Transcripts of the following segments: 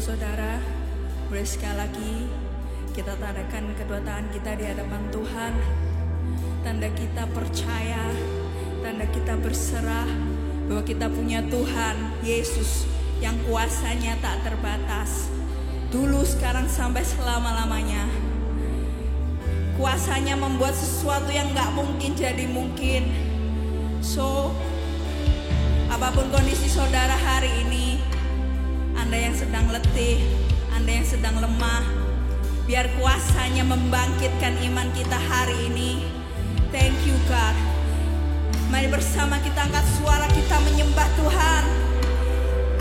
saudara, boleh sekali lagi kita tandakan kedua tangan kita di hadapan Tuhan. Tanda kita percaya, tanda kita berserah bahwa kita punya Tuhan Yesus yang kuasanya tak terbatas. Dulu, sekarang, sampai selama-lamanya. Kuasanya membuat sesuatu yang gak mungkin jadi mungkin. So, apapun kondisi saudara hari ini, Anda yang sedang letih, Anda yang sedang lemah, biar kuasanya membangkitkan iman kita hari ini. Thank you God. Mari bersama kita angkat suara kita menyembah Tuhan.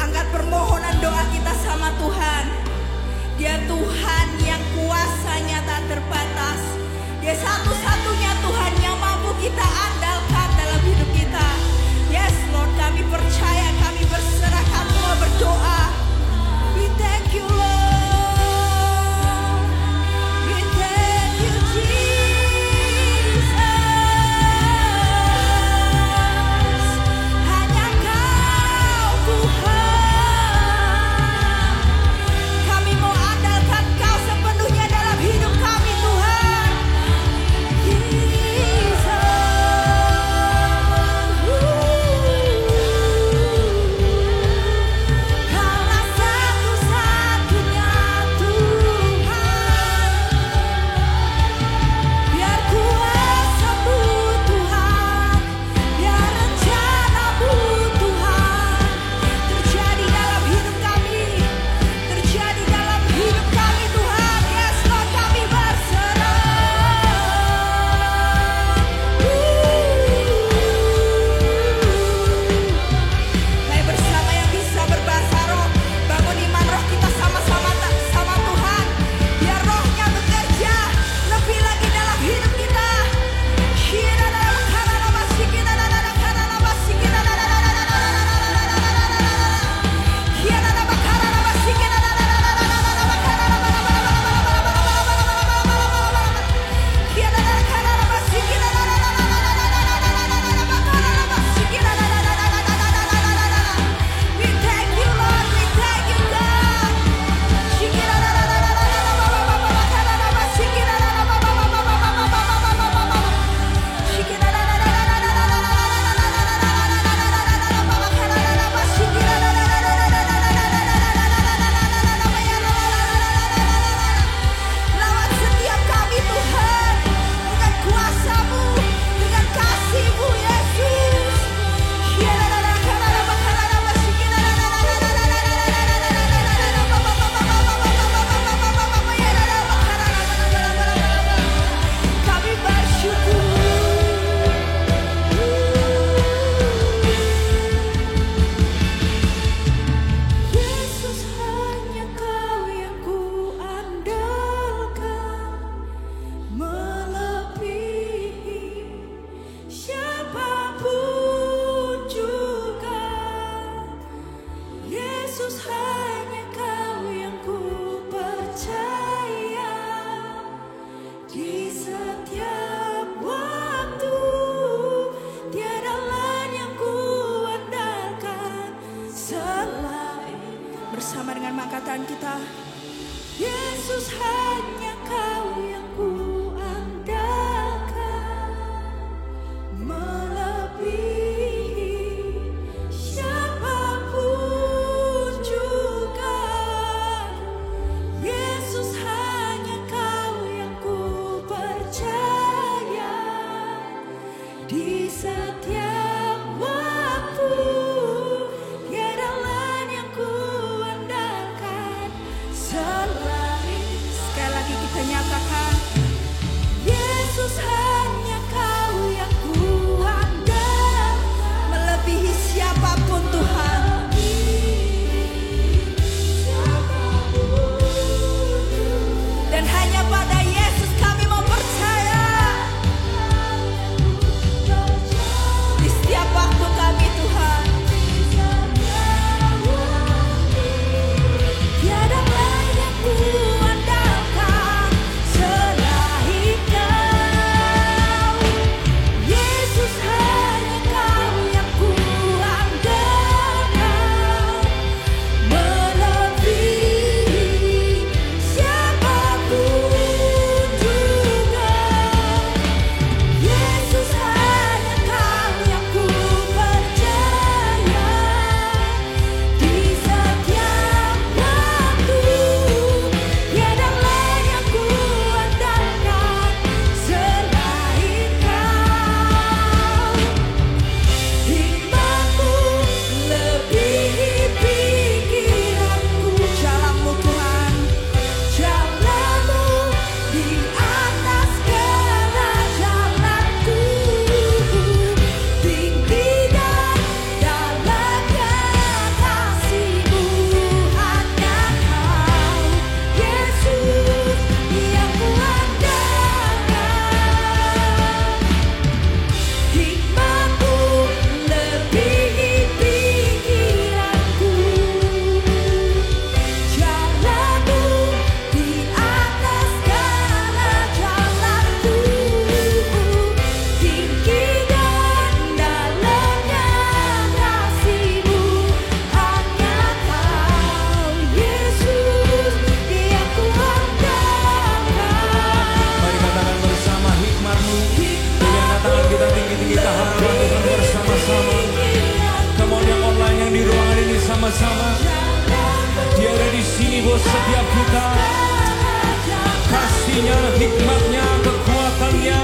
Angkat permohonan doa kita sama Tuhan. Dia Tuhan yang kuasanya tak terbatas. Dia satu-satunya Tuhan yang mampu kita andalkan dalam hidup kita. Yes Lord, kami percaya, kami berserah, kami mau berdoa. We thank you Lord. We thank you Jesus. Hanya Kau Tuhan. Kami mau andalkan Kau sepenuhnya dalam hidup kami Tuhan. Jesus. hanya Kau yang ku percaya. Di setiap waktu tiada lain yang ku andalkan selain. Bersama dengan angkatan kita, Yesus hanya Kau yang ku andalkan, melebihi siapapun juga. Yesus hanya Kau yang ku percaya. Di setiap waktu tiada lain yang ku andalkan selain. Sekali lagi kita nyatakan, Yesus hanya Kau yang ku andalkan, melebihi siapapun Tuhan. Dan hanya pada Yesus kami mau percaya. Di setiap waktu kami Tuhan, tiada lain yang ku andalkan selain Kau. Yesus hanya Kau yang ku andalkan, melebihi siapapun juga. Yesus hanya Kau yang ku percaya. Di setiap waktu tiada lain yang ku andalkan selain Kau. Hikmatmu lebihi pikiranku. Jalanmu Tuhan, jalanmu di atas segala jalanku. Tinggi dan dalamnya kasih-Mu, hanya Kau Yesus yang ku andalkan. Hikmatmu lebihi pikiranku. Jalanmu di atas segala jalanku. Tinggi dan dalamnya kasih-Mu, hanya Kau Yesus yang ku andalkan. Mari katakan bersama, hikmat-Mu. Dengan tangan kita tinggi-tinggi ke hadapan Tuhan bersama-sama. Come on, yang online, yang di ruangan ini sama-sama. Dia ada di sini buat setiap kita. Kasih-Nya, hikmat-Nya, kekuatan-Nya.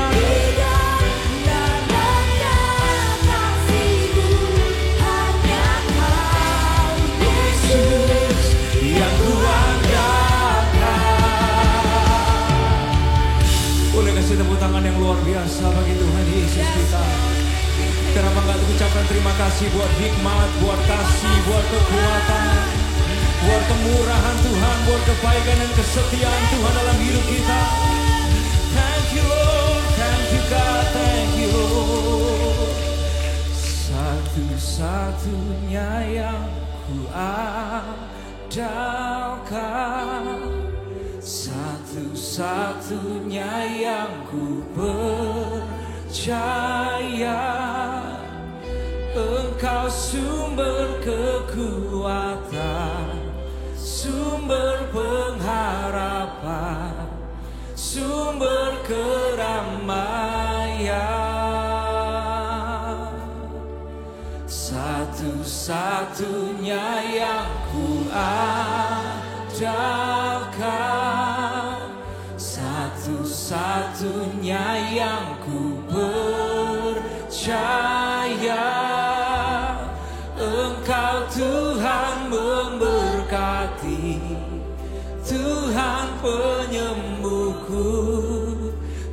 Yesus yang ku andalkan. Boleh kasih tepuk tangan yang luar biasa bagi Tuhan Yesus kita. Kenapa enggak ucapkan terima kasih buat hikmat, buat kasih, buat kekuatan, buat kemurahan Tuhan, buat kebaikan dan kesetiaan Tuhan dalam hidup kita. Thank you Lord, thank you God, thank you Lord. Satu-satunya yang ku andalkan, satu-satunya yang ku percaya. Engkau sumber kekuatan, sumber pengharapan, sumber keramaian. Satu-satunya yang ku andalkan, satu-satunya yang ku percaya. Engkau Tuhan memberkati, Tuhan penyembuhku,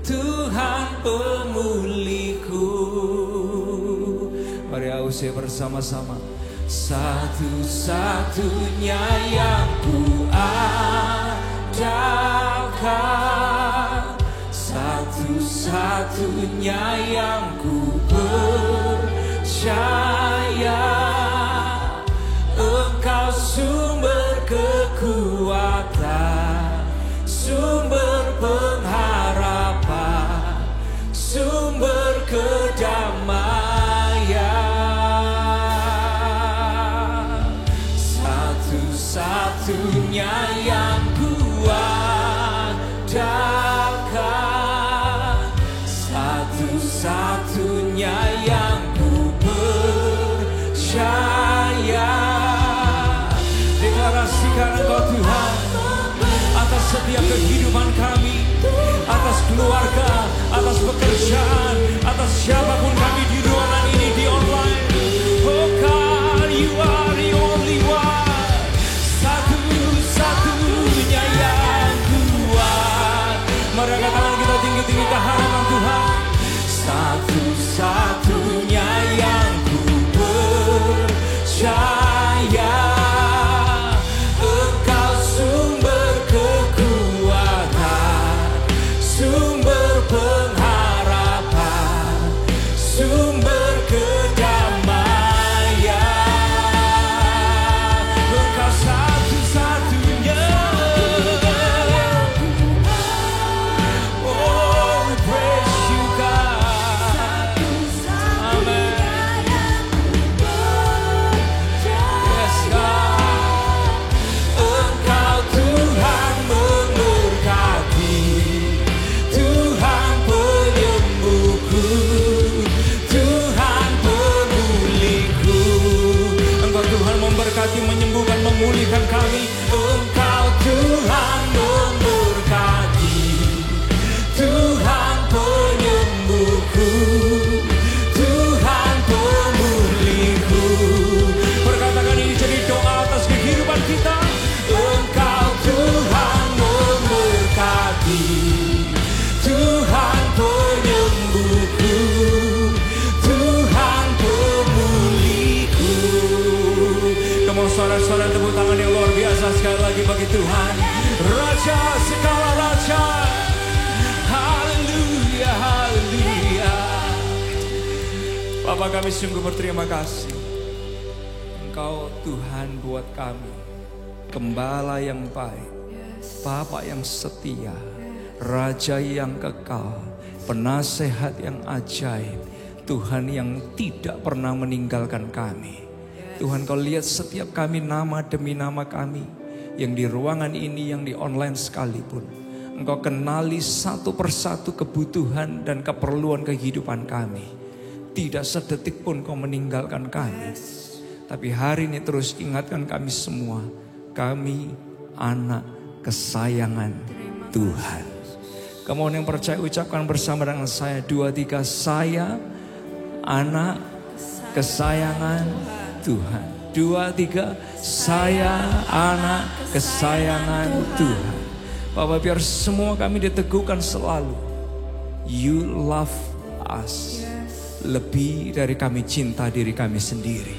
Tuhan pemulihku. Mari ausih bersama-sama. Satu-satunya yang ku andalkan, satu-satunya yang ku percaya. Engkau sumber kekuatan, sumber pengharapan, sumber kedamaian, satu-satunya yang kuandalkan, satu-satunya yang ku percaya. Deklarasikan Engkau Tuhan atas setiap kehidupan kami, atas keluarga, atas pekerjaan, atas siapapun kami di ruangan ini, di online. Oh God, you are the only one, satu-satunya yang kuat. Mari angkat tangan kita tinggi-tinggi ke hadapan Tuhan. Satu-satunya yang ku percaya, Engkau sumber kekuatan, sumber pengharapan, sumber kedamaian. Engkau satu-satunya. Oh, we praise you God. Amen. Yes God. Engkau Tuhan memberkati, Tuhan penyembuhku, Tuhan pemulihku. Engkau Tuhan memberkati, menyembuhkan, memulihkan kami. Engkau Tuhan memberkati, Tuhan penyembuhku, Tuhan pemulihku. Perkatakan ini jadi doa atas kehidupan kita. Engkau Tuhan memberkati, Tuhan penyembuhku, Tuhan pemulihku. Kamu suara-suara tepuk tangan yang luar biasa sekali lagi bagi Tuhan, Raja segala raja. Haleluya, haleluya. Bapa, kami sungguh berterima kasih. Engkau Tuhan buat kami, Gembala yang baik, Bapa yang setia, Raja yang kekal, Penasehat yang ajaib, Tuhan yang tidak pernah meninggalkan kami. Tuhan, Kau lihat setiap kami nama demi nama kami, yang di ruangan ini, yang di online sekalipun. Engkau kenali satu persatu kebutuhan dan keperluan kehidupan kami. Tidak sedetik pun Kau meninggalkan kami. Tapi hari ini terus ingatkan kami semua, kami anak kesayangan Tuhan. Kamu yang percaya ucapkan bersama dengan saya, 2, 3, saya anak kesayangan Tuhan. 2, 3, saya anak kesayangan Tuhan. Bapak, biar semua kami diteguhkan selalu. You love us. Lebih dari kami cinta diri kami sendiri.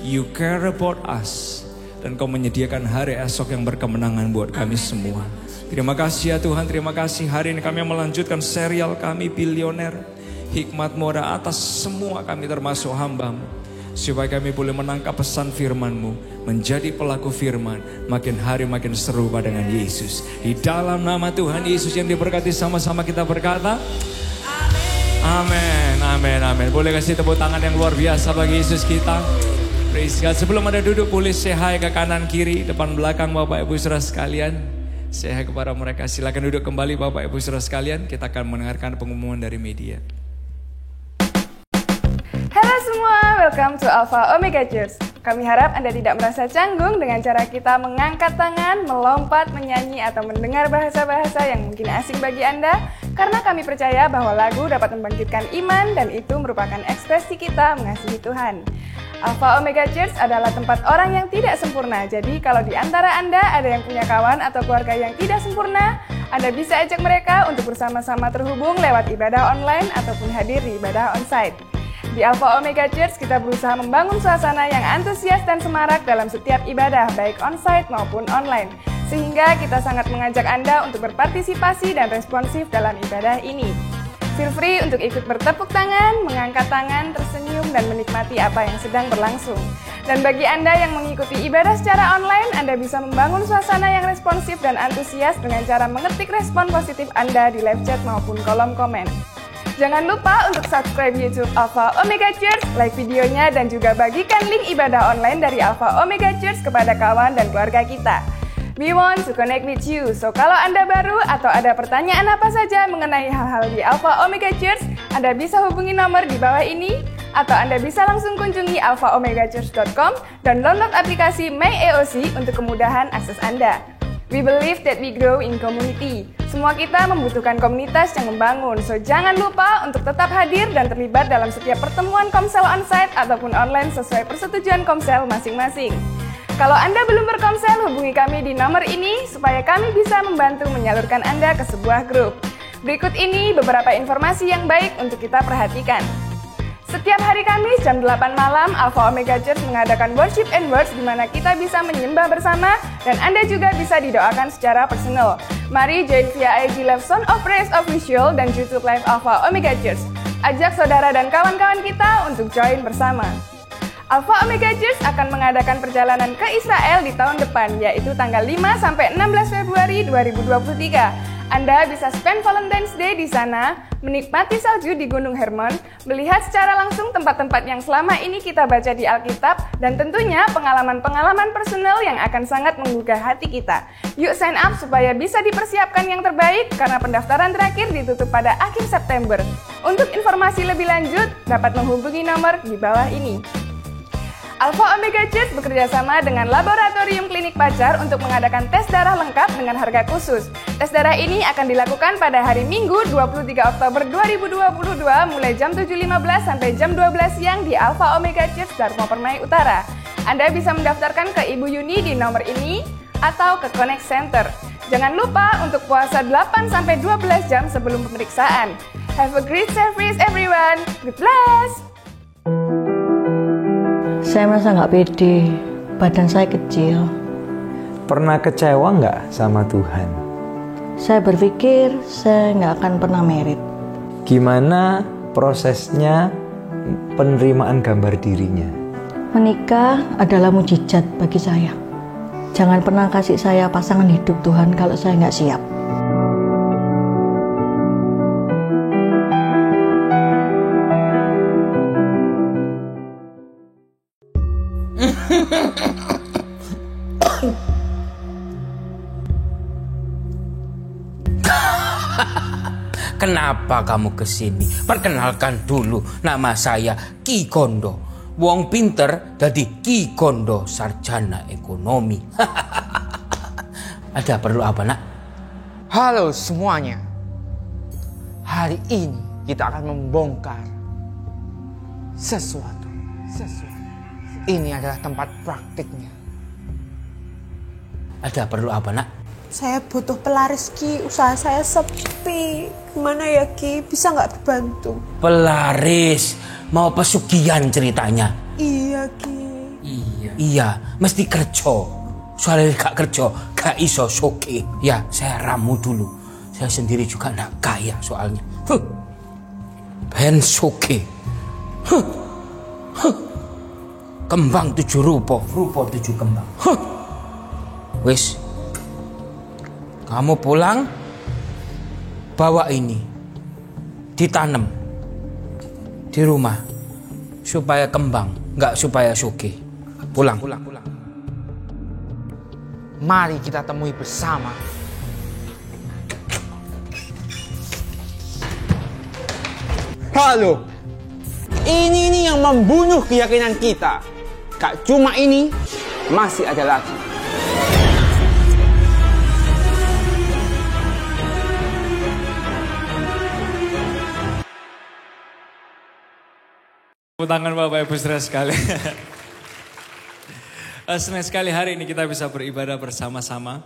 You care about us. Dan Kau menyediakan hari esok yang berkemenangan buat kami semua. Terima kasih ya Tuhan, terima kasih. Hari ini kami melanjutkan serial kami Bilioner. Hikmat-Mu ada atas semua kami termasuk hamba-Mu. Supaya kami boleh menangkap pesan firman-Mu, menjadi pelaku firman, makin hari makin serupa dengan Yesus. Di dalam nama Tuhan Yesus yang diberkati, sama-sama kita berkata amin, amin, amin. Boleh kasih tepuk tangan yang luar biasa bagi Yesus kita. Praise God. Sebelum ada duduk, boleh say hi ke kanan kiri, depan belakang Bapak Ibu Saudara sekalian. Say hi kepada mereka. Silakan duduk kembali Bapak Ibu Saudara sekalian. Kita akan mendengarkan pengumuman dari media. Halo semua, welcome to Alpha Omega Church. Kami harap Anda tidak merasa canggung dengan cara kita mengangkat tangan, melompat, menyanyi, atau mendengar bahasa-bahasa yang mungkin asing bagi Anda, karena kami percaya bahwa lagu dapat membangkitkan iman dan itu merupakan ekspresi kita mengasihi Tuhan. Alpha Omega Church adalah tempat orang yang tidak sempurna, jadi kalau di antara Anda ada yang punya kawan atau keluarga yang tidak sempurna, Anda bisa ajak mereka untuk bersama-sama terhubung lewat ibadah online ataupun hadir di ibadah onsite. Di Alpha Omega Church kita berusaha membangun suasana yang antusias dan semarak dalam setiap ibadah, baik onsite maupun online. Sehingga kita sangat mengajak Anda untuk berpartisipasi dan responsif dalam ibadah ini. Feel free untuk ikut bertepuk tangan, mengangkat tangan, tersenyum, dan menikmati apa yang sedang berlangsung. Dan bagi Anda yang mengikuti ibadah secara online, Anda bisa membangun suasana yang responsif dan antusias dengan cara mengetik respon positif Anda di live chat maupun kolom komen. Jangan lupa untuk subscribe YouTube Alpha Omega Church, like videonya, dan juga bagikan link ibadah online dari Alpha Omega Church kepada kawan dan keluarga kita. We want to connect with you. So, kalau Anda baru atau ada pertanyaan apa saja mengenai hal-hal di Alpha Omega Church, Anda bisa hubungi nomor di bawah ini, atau Anda bisa langsung kunjungi alphaomegachurch.com dan download aplikasi MyAOC untuk kemudahan akses Anda. We believe that we grow in community. Semua kita membutuhkan komunitas yang membangun, so jangan lupa untuk tetap hadir dan terlibat dalam setiap pertemuan Komsel onsite ataupun online sesuai persetujuan Komsel masing-masing. Kalau Anda belum berkomsel, hubungi kami di nomor ini supaya kami bisa membantu menyalurkan Anda ke sebuah grup. Berikut ini beberapa informasi yang baik untuk kita perhatikan. Setiap hari Kamis jam 8 malam, Alpha Omega Church mengadakan Worship and Words di mana kita bisa menyembah bersama dan Anda juga bisa didoakan secara personal. Mari join via IG Live Sound of Praise Official dan YouTube Live Alpha Omega Church. Ajak saudara dan kawan-kawan kita untuk join bersama. Alpha Omega Church akan mengadakan perjalanan ke Israel di tahun depan, yaitu tanggal 5 sampai 16 Februari 2023. Anda bisa spend Valentine's Day di sana, menikmati salju di Gunung Hermon, melihat secara langsung tempat-tempat yang selama ini kita baca di Alkitab, dan tentunya pengalaman-pengalaman personal yang akan sangat menggugah hati kita. Yuk sign up supaya bisa dipersiapkan yang terbaik, karena pendaftaran terakhir ditutup pada akhir September. Untuk informasi lebih lanjut, dapat menghubungi nomor di bawah ini. Alpha Omega Church bekerjasama dengan Laboratorium Klinik Pacar untuk mengadakan tes darah lengkap dengan harga khusus. Tes darah ini akan dilakukan pada hari Minggu 23 Oktober 2022 mulai jam 7.15 sampai jam 12 siang di Alpha Omega Church Dharma Permai Utara. Anda bisa mendaftarkan ke Ibu Yuni di nomor ini atau ke Connect Center. Jangan lupa untuk puasa 8 sampai 12 jam sebelum pemeriksaan. Have a great service everyone. God bless. Saya merasa nggak pede, badan saya kecil. Pernah kecewa nggak sama Tuhan? Saya berpikir saya nggak akan pernah merit. Gimana prosesnya penerimaan gambar dirinya? Menikah adalah mujizat bagi saya. Jangan pernah kasih saya pasangan hidup Tuhan kalau saya nggak siap. Kenapa kamu kesini? Perkenalkan dulu, nama saya Ki Kondo. Wong pinter jadi Ki Kondo, sarjana ekonomi. Ada perlu apa, nak? Halo semuanya. Hari ini kita akan membongkar sesuatu. Ini adalah tempat praktiknya. Ada perlu apa, nak? Saya butuh pelaris, Ki. Usaha saya sepi. Gimana ya, Ki? Bisa nggak dibantu? Pelaris, mau pesugihan ceritanya. Iya, Ki. Iya, mesti kerja. Soalnya gak kerja, gak iso soke. Ya, saya ramu dulu. Saya sendiri juga gak kaya soalnya. Ben soke. Kembang 7 rupa 7 kembang. Wis. Kamu pulang, bawa ini, ditanam di rumah, supaya kembang, nggak supaya suki. Pulang. Mari kita temui bersama. Halo, ini nih yang membunuh keyakinan kita. Gak cuma ini, masih ada lagi. Tepuk tangan Bapak Ibu saudara sekalian. Senang sekali hari ini kita bisa beribadah bersama-sama.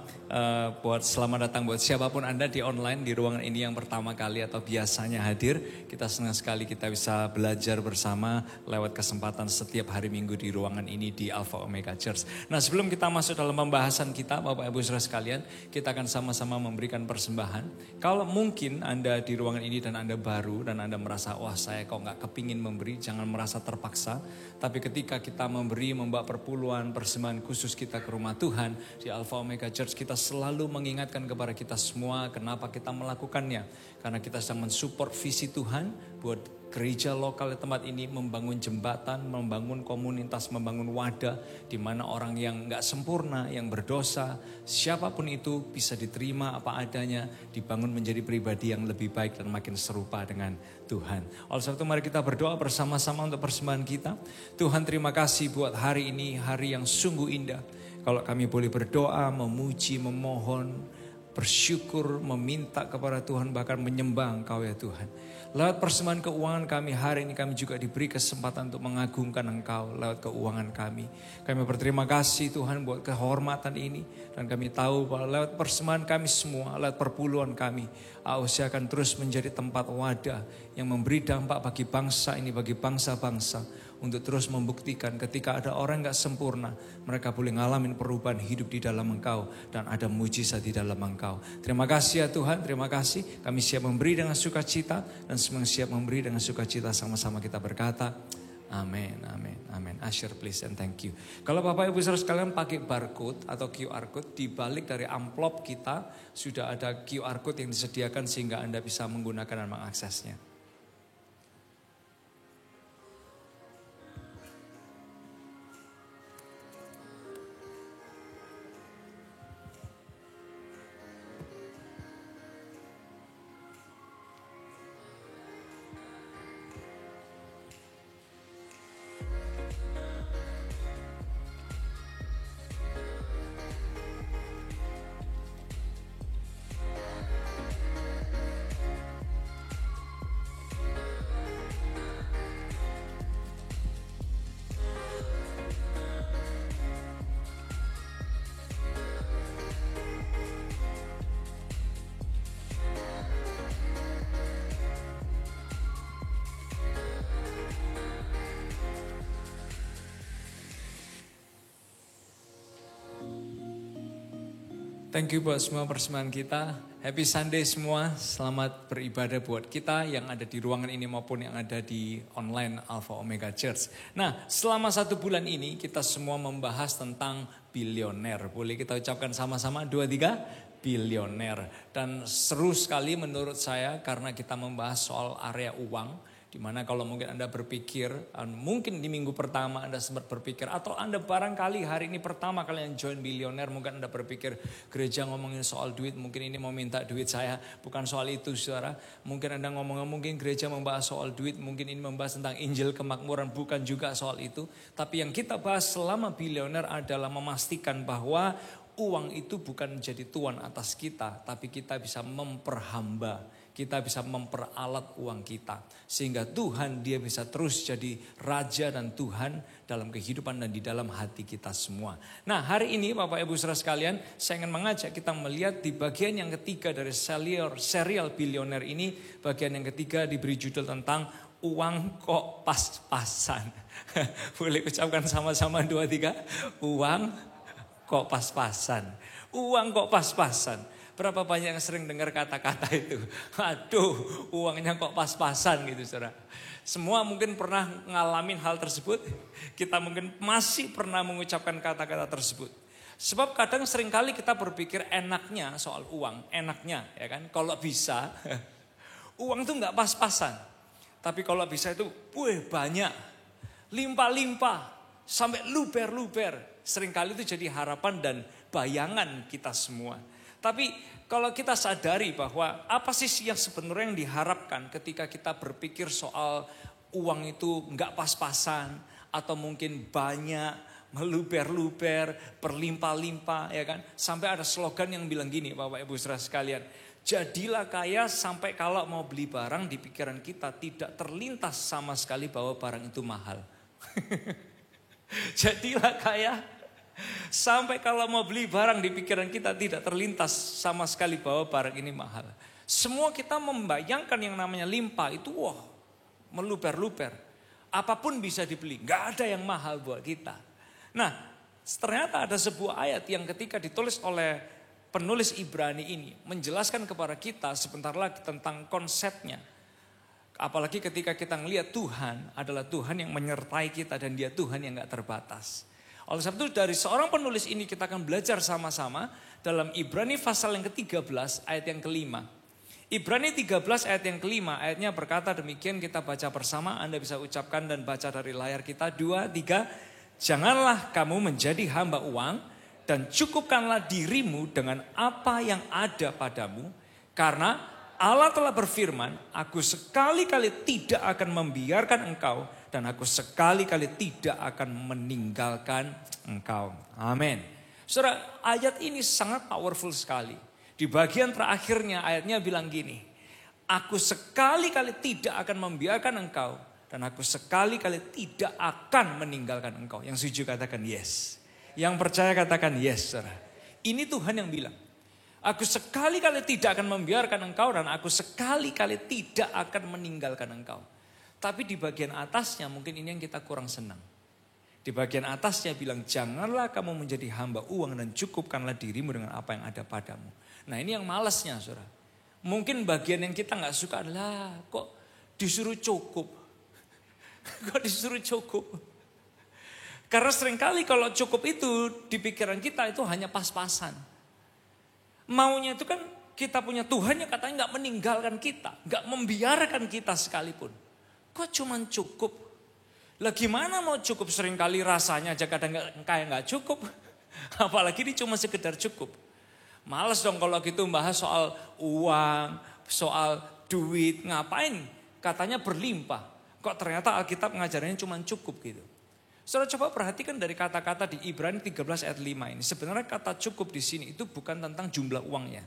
Buat selamat datang buat siapapun Anda di online di ruangan ini yang pertama kali atau biasanya hadir. Kita senang sekali kita bisa belajar bersama lewat kesempatan setiap hari Minggu di ruangan ini di Alpha Omega Church. Nah, sebelum kita masuk dalam pembahasan kita, Bapak Ibu Saudara sekalian, kita akan sama-sama memberikan persembahan. Kalau mungkin Anda di ruangan ini dan Anda baru dan Anda merasa, wah saya kok nggak kepingin memberi, jangan merasa terpaksa. Tapi ketika kita memberi, membawa perpuluhan, persembahan khusus kita ke rumah Tuhan di Alpha Omega Church, kita selalu mengingatkan kepada kita semua kenapa kita melakukannya. Karena kita sedang mensupport visi Tuhan buat gereja lokal di tempat ini, membangun jembatan, membangun komunitas, membangun wadah di mana orang yang nggak sempurna, yang berdosa, siapapun itu bisa diterima apa adanya, dibangun menjadi pribadi yang lebih baik dan makin serupa dengan Tuhan. Oleh sebab itu mari kita berdoa bersama-sama untuk persembahan kita. Tuhan, terima kasih buat hari ini, hari yang sungguh indah. Kalau kami boleh berdoa, memuji, memohon, bersyukur, meminta kepada Tuhan, bahkan menyembah Engkau ya Tuhan. Lewat persembahan keuangan kami hari ini, kami juga diberi kesempatan untuk mengagungkan Engkau lewat keuangan kami. Kami berterima kasih Tuhan buat kehormatan ini. Dan kami tahu bahwa lewat persembahan kami semua, lewat perpuluhan kami, AOC akan terus menjadi tempat wadah yang memberi dampak bagi bangsa ini, bagi bangsa-bangsa. Untuk terus membuktikan ketika ada orang gak sempurna, mereka boleh ngalamin perubahan hidup di dalam Engkau. Dan ada mujizat di dalam Engkau. Terima kasih ya Tuhan, terima kasih. Kami siap memberi dengan sukacita. Dan semua siap memberi dengan sukacita, sama-sama kita berkata, amin, amin, amin. Usher please and thank you. Kalau Bapak Ibu Saudara sekalian pakai barcode atau QR code, di balik dari amplop kita sudah ada QR code yang disediakan sehingga Anda bisa menggunakan dan mengaksesnya. Thank you buat semua persembahan kita. Happy Sunday semua. Selamat beribadah buat kita yang ada di ruangan ini maupun yang ada di online Alpha Omega Church. Nah, selama 1 bulan ini kita semua membahas tentang bilioner. Boleh kita ucapkan sama-sama 2, 3 bilioner. Dan seru sekali menurut saya karena kita membahas soal area uang. Dimana kalau mungkin Anda berpikir, mungkin di minggu pertama Anda sempat berpikir, atau Anda barangkali hari ini pertama kali yang join bilioner, mungkin Anda berpikir gereja ngomongin soal duit, mungkin ini mau minta duit saya. Bukan soal itu saudara. Mungkin Anda mungkin gereja membahas soal duit, mungkin ini membahas tentang Injil kemakmuran, bukan juga soal itu. Tapi yang kita bahas selama bilioner adalah memastikan bahwa uang itu bukan jadi tuan atas kita, tapi kita bisa memperhamba. Kita bisa memperalat uang kita. Sehingga Tuhan dia bisa terus jadi Raja dan Tuhan dalam kehidupan dan di dalam hati kita semua. Nah hari ini Bapak Ibu Saudara sekalian, saya ingin mengajak kita melihat di bagian yang ketiga dari serial bilioner ini. Bagian yang ketiga diberi judul tentang uang kok pas-pasan. Boleh ucapkan sama-sama 2, 3. Uang kok pas-pasan. Uang kok pas-pasan. Berapa banyak yang sering dengar kata-kata itu. Aduh, uangnya kok pas-pasan gitu saudara. Semua mungkin pernah ngalamin hal tersebut. Kita mungkin masih pernah mengucapkan kata-kata tersebut. Sebab kadang seringkali kita berpikir enaknya soal uang. Enaknya ya kan. Kalau bisa, uang itu gak pas-pasan. Tapi kalau bisa itu banyak. Limpah-limpah. Sampai luber-luber. Seringkali itu jadi harapan dan bayangan kita semua. Tapi kalau kita sadari bahwa apa sih yang sebenarnya yang diharapkan ketika kita berpikir soal uang itu nggak pas-pasan atau mungkin banyak, meluber-luber, berlimpah-limpah ya kan. Sampai ada slogan yang bilang gini Bapak Ibu Saudara sekalian. Jadilah kaya sampai kalau mau beli barang di pikiran kita tidak terlintas sama sekali bahwa barang itu mahal. Jadilah kaya Sampai kalau mau beli barang di pikiran kita tidak terlintas sama sekali bahwa barang ini mahal. Semua kita membayangkan yang namanya limpah itu meluber-luber. Apapun bisa dibeli, gak ada yang mahal buat kita. Nah, ternyata ada sebuah ayat yang ketika ditulis oleh penulis Ibrani ini menjelaskan kepada kita sebentar lagi tentang konsepnya. Apalagi ketika kita melihat Tuhan adalah Tuhan yang menyertai kita dan Dia Tuhan yang gak terbatas. Oleh sebab itu dari seorang penulis ini kita akan belajar sama-sama dalam Ibrani pasal yang ke-13 ayat yang kelima. Ibrani 13 ayat yang kelima, ayatnya berkata demikian, kita baca bersama, Anda bisa ucapkan dan baca dari layar kita. 2, 3, janganlah kamu menjadi hamba uang dan cukupkanlah dirimu dengan apa yang ada padamu. Karena Allah telah berfirman, aku sekali-kali tidak akan membiarkan engkau dan aku sekali-kali tidak akan meninggalkan engkau. Amin. Saudara, ayat ini sangat powerful sekali. Di bagian terakhirnya ayatnya bilang gini, aku sekali-kali tidak akan membiarkan engkau dan aku sekali-kali tidak akan meninggalkan engkau. Yang setuju katakan yes. Yang percaya katakan yes, saudara. Ini Tuhan yang bilang, aku sekali-kali tidak akan membiarkan engkau dan aku sekali-kali tidak akan meninggalkan engkau. Tapi di bagian atasnya mungkin ini yang kita kurang senang. Di bagian atasnya bilang, janganlah kamu menjadi hamba uang dan cukupkanlah dirimu dengan apa yang ada padamu. Nah ini yang malasnya, saudara. Mungkin bagian yang kita gak suka adalah kok disuruh cukup. Kok disuruh cukup. Karena seringkali kalau cukup itu di pikiran kita itu hanya pas-pasan. Maunya itu kan kita punya Tuhan yang katanya gak meninggalkan kita. Gak membiarkan kita sekalipun. Kok cuman cukup? Lah gimana mau cukup, seringkali rasanya aja kadang kayak gak cukup. Apalagi ini cuma sekedar cukup. Males dong kalau gitu bahas soal uang, soal duit, ngapain? Katanya berlimpah. Kok ternyata Alkitab ngajarannya cuma cukup gitu. Saudara coba perhatikan dari kata-kata di Ibrani 13 ayat 5 ini. Sebenarnya kata cukup di sini itu bukan tentang jumlah uangnya.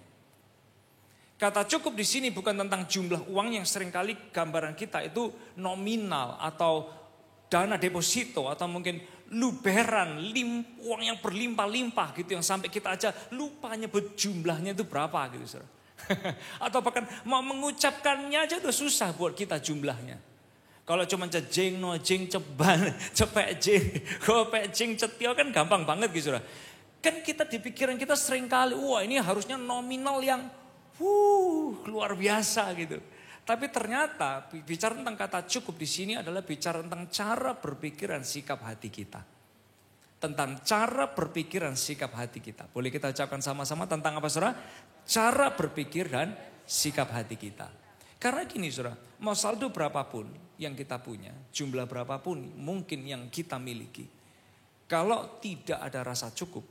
Kata cukup di sini bukan tentang jumlah uang yang seringkali gambaran kita itu nominal atau dana deposito atau mungkin luberan, uang yang berlimpah-limpah gitu yang sampai kita aja lupa nyebut jumlahnya itu berapa gitu, saudara. Atau bahkan mau mengucapkannya aja udah susah buat kita jumlahnya. Kalau cuma jeng, no jeng, ceban, cepek jeng, gopek jeng, cetio kan gampang banget gitu, saudara. Kan kita di pikiran kita seringkali, wah ini harusnya nominal yang luar biasa gitu. Tapi ternyata bicara tentang kata cukup di sini adalah bicara tentang cara berpikir dan sikap hati kita. Tentang cara berpikir dan sikap hati kita. Boleh kita ucapkan sama-sama tentang apa, saudara? Cara berpikir dan sikap hati kita. Karena gini, saudara, mau saldo berapapun yang kita punya, jumlah berapapun mungkin yang kita miliki, kalau tidak ada rasa cukup,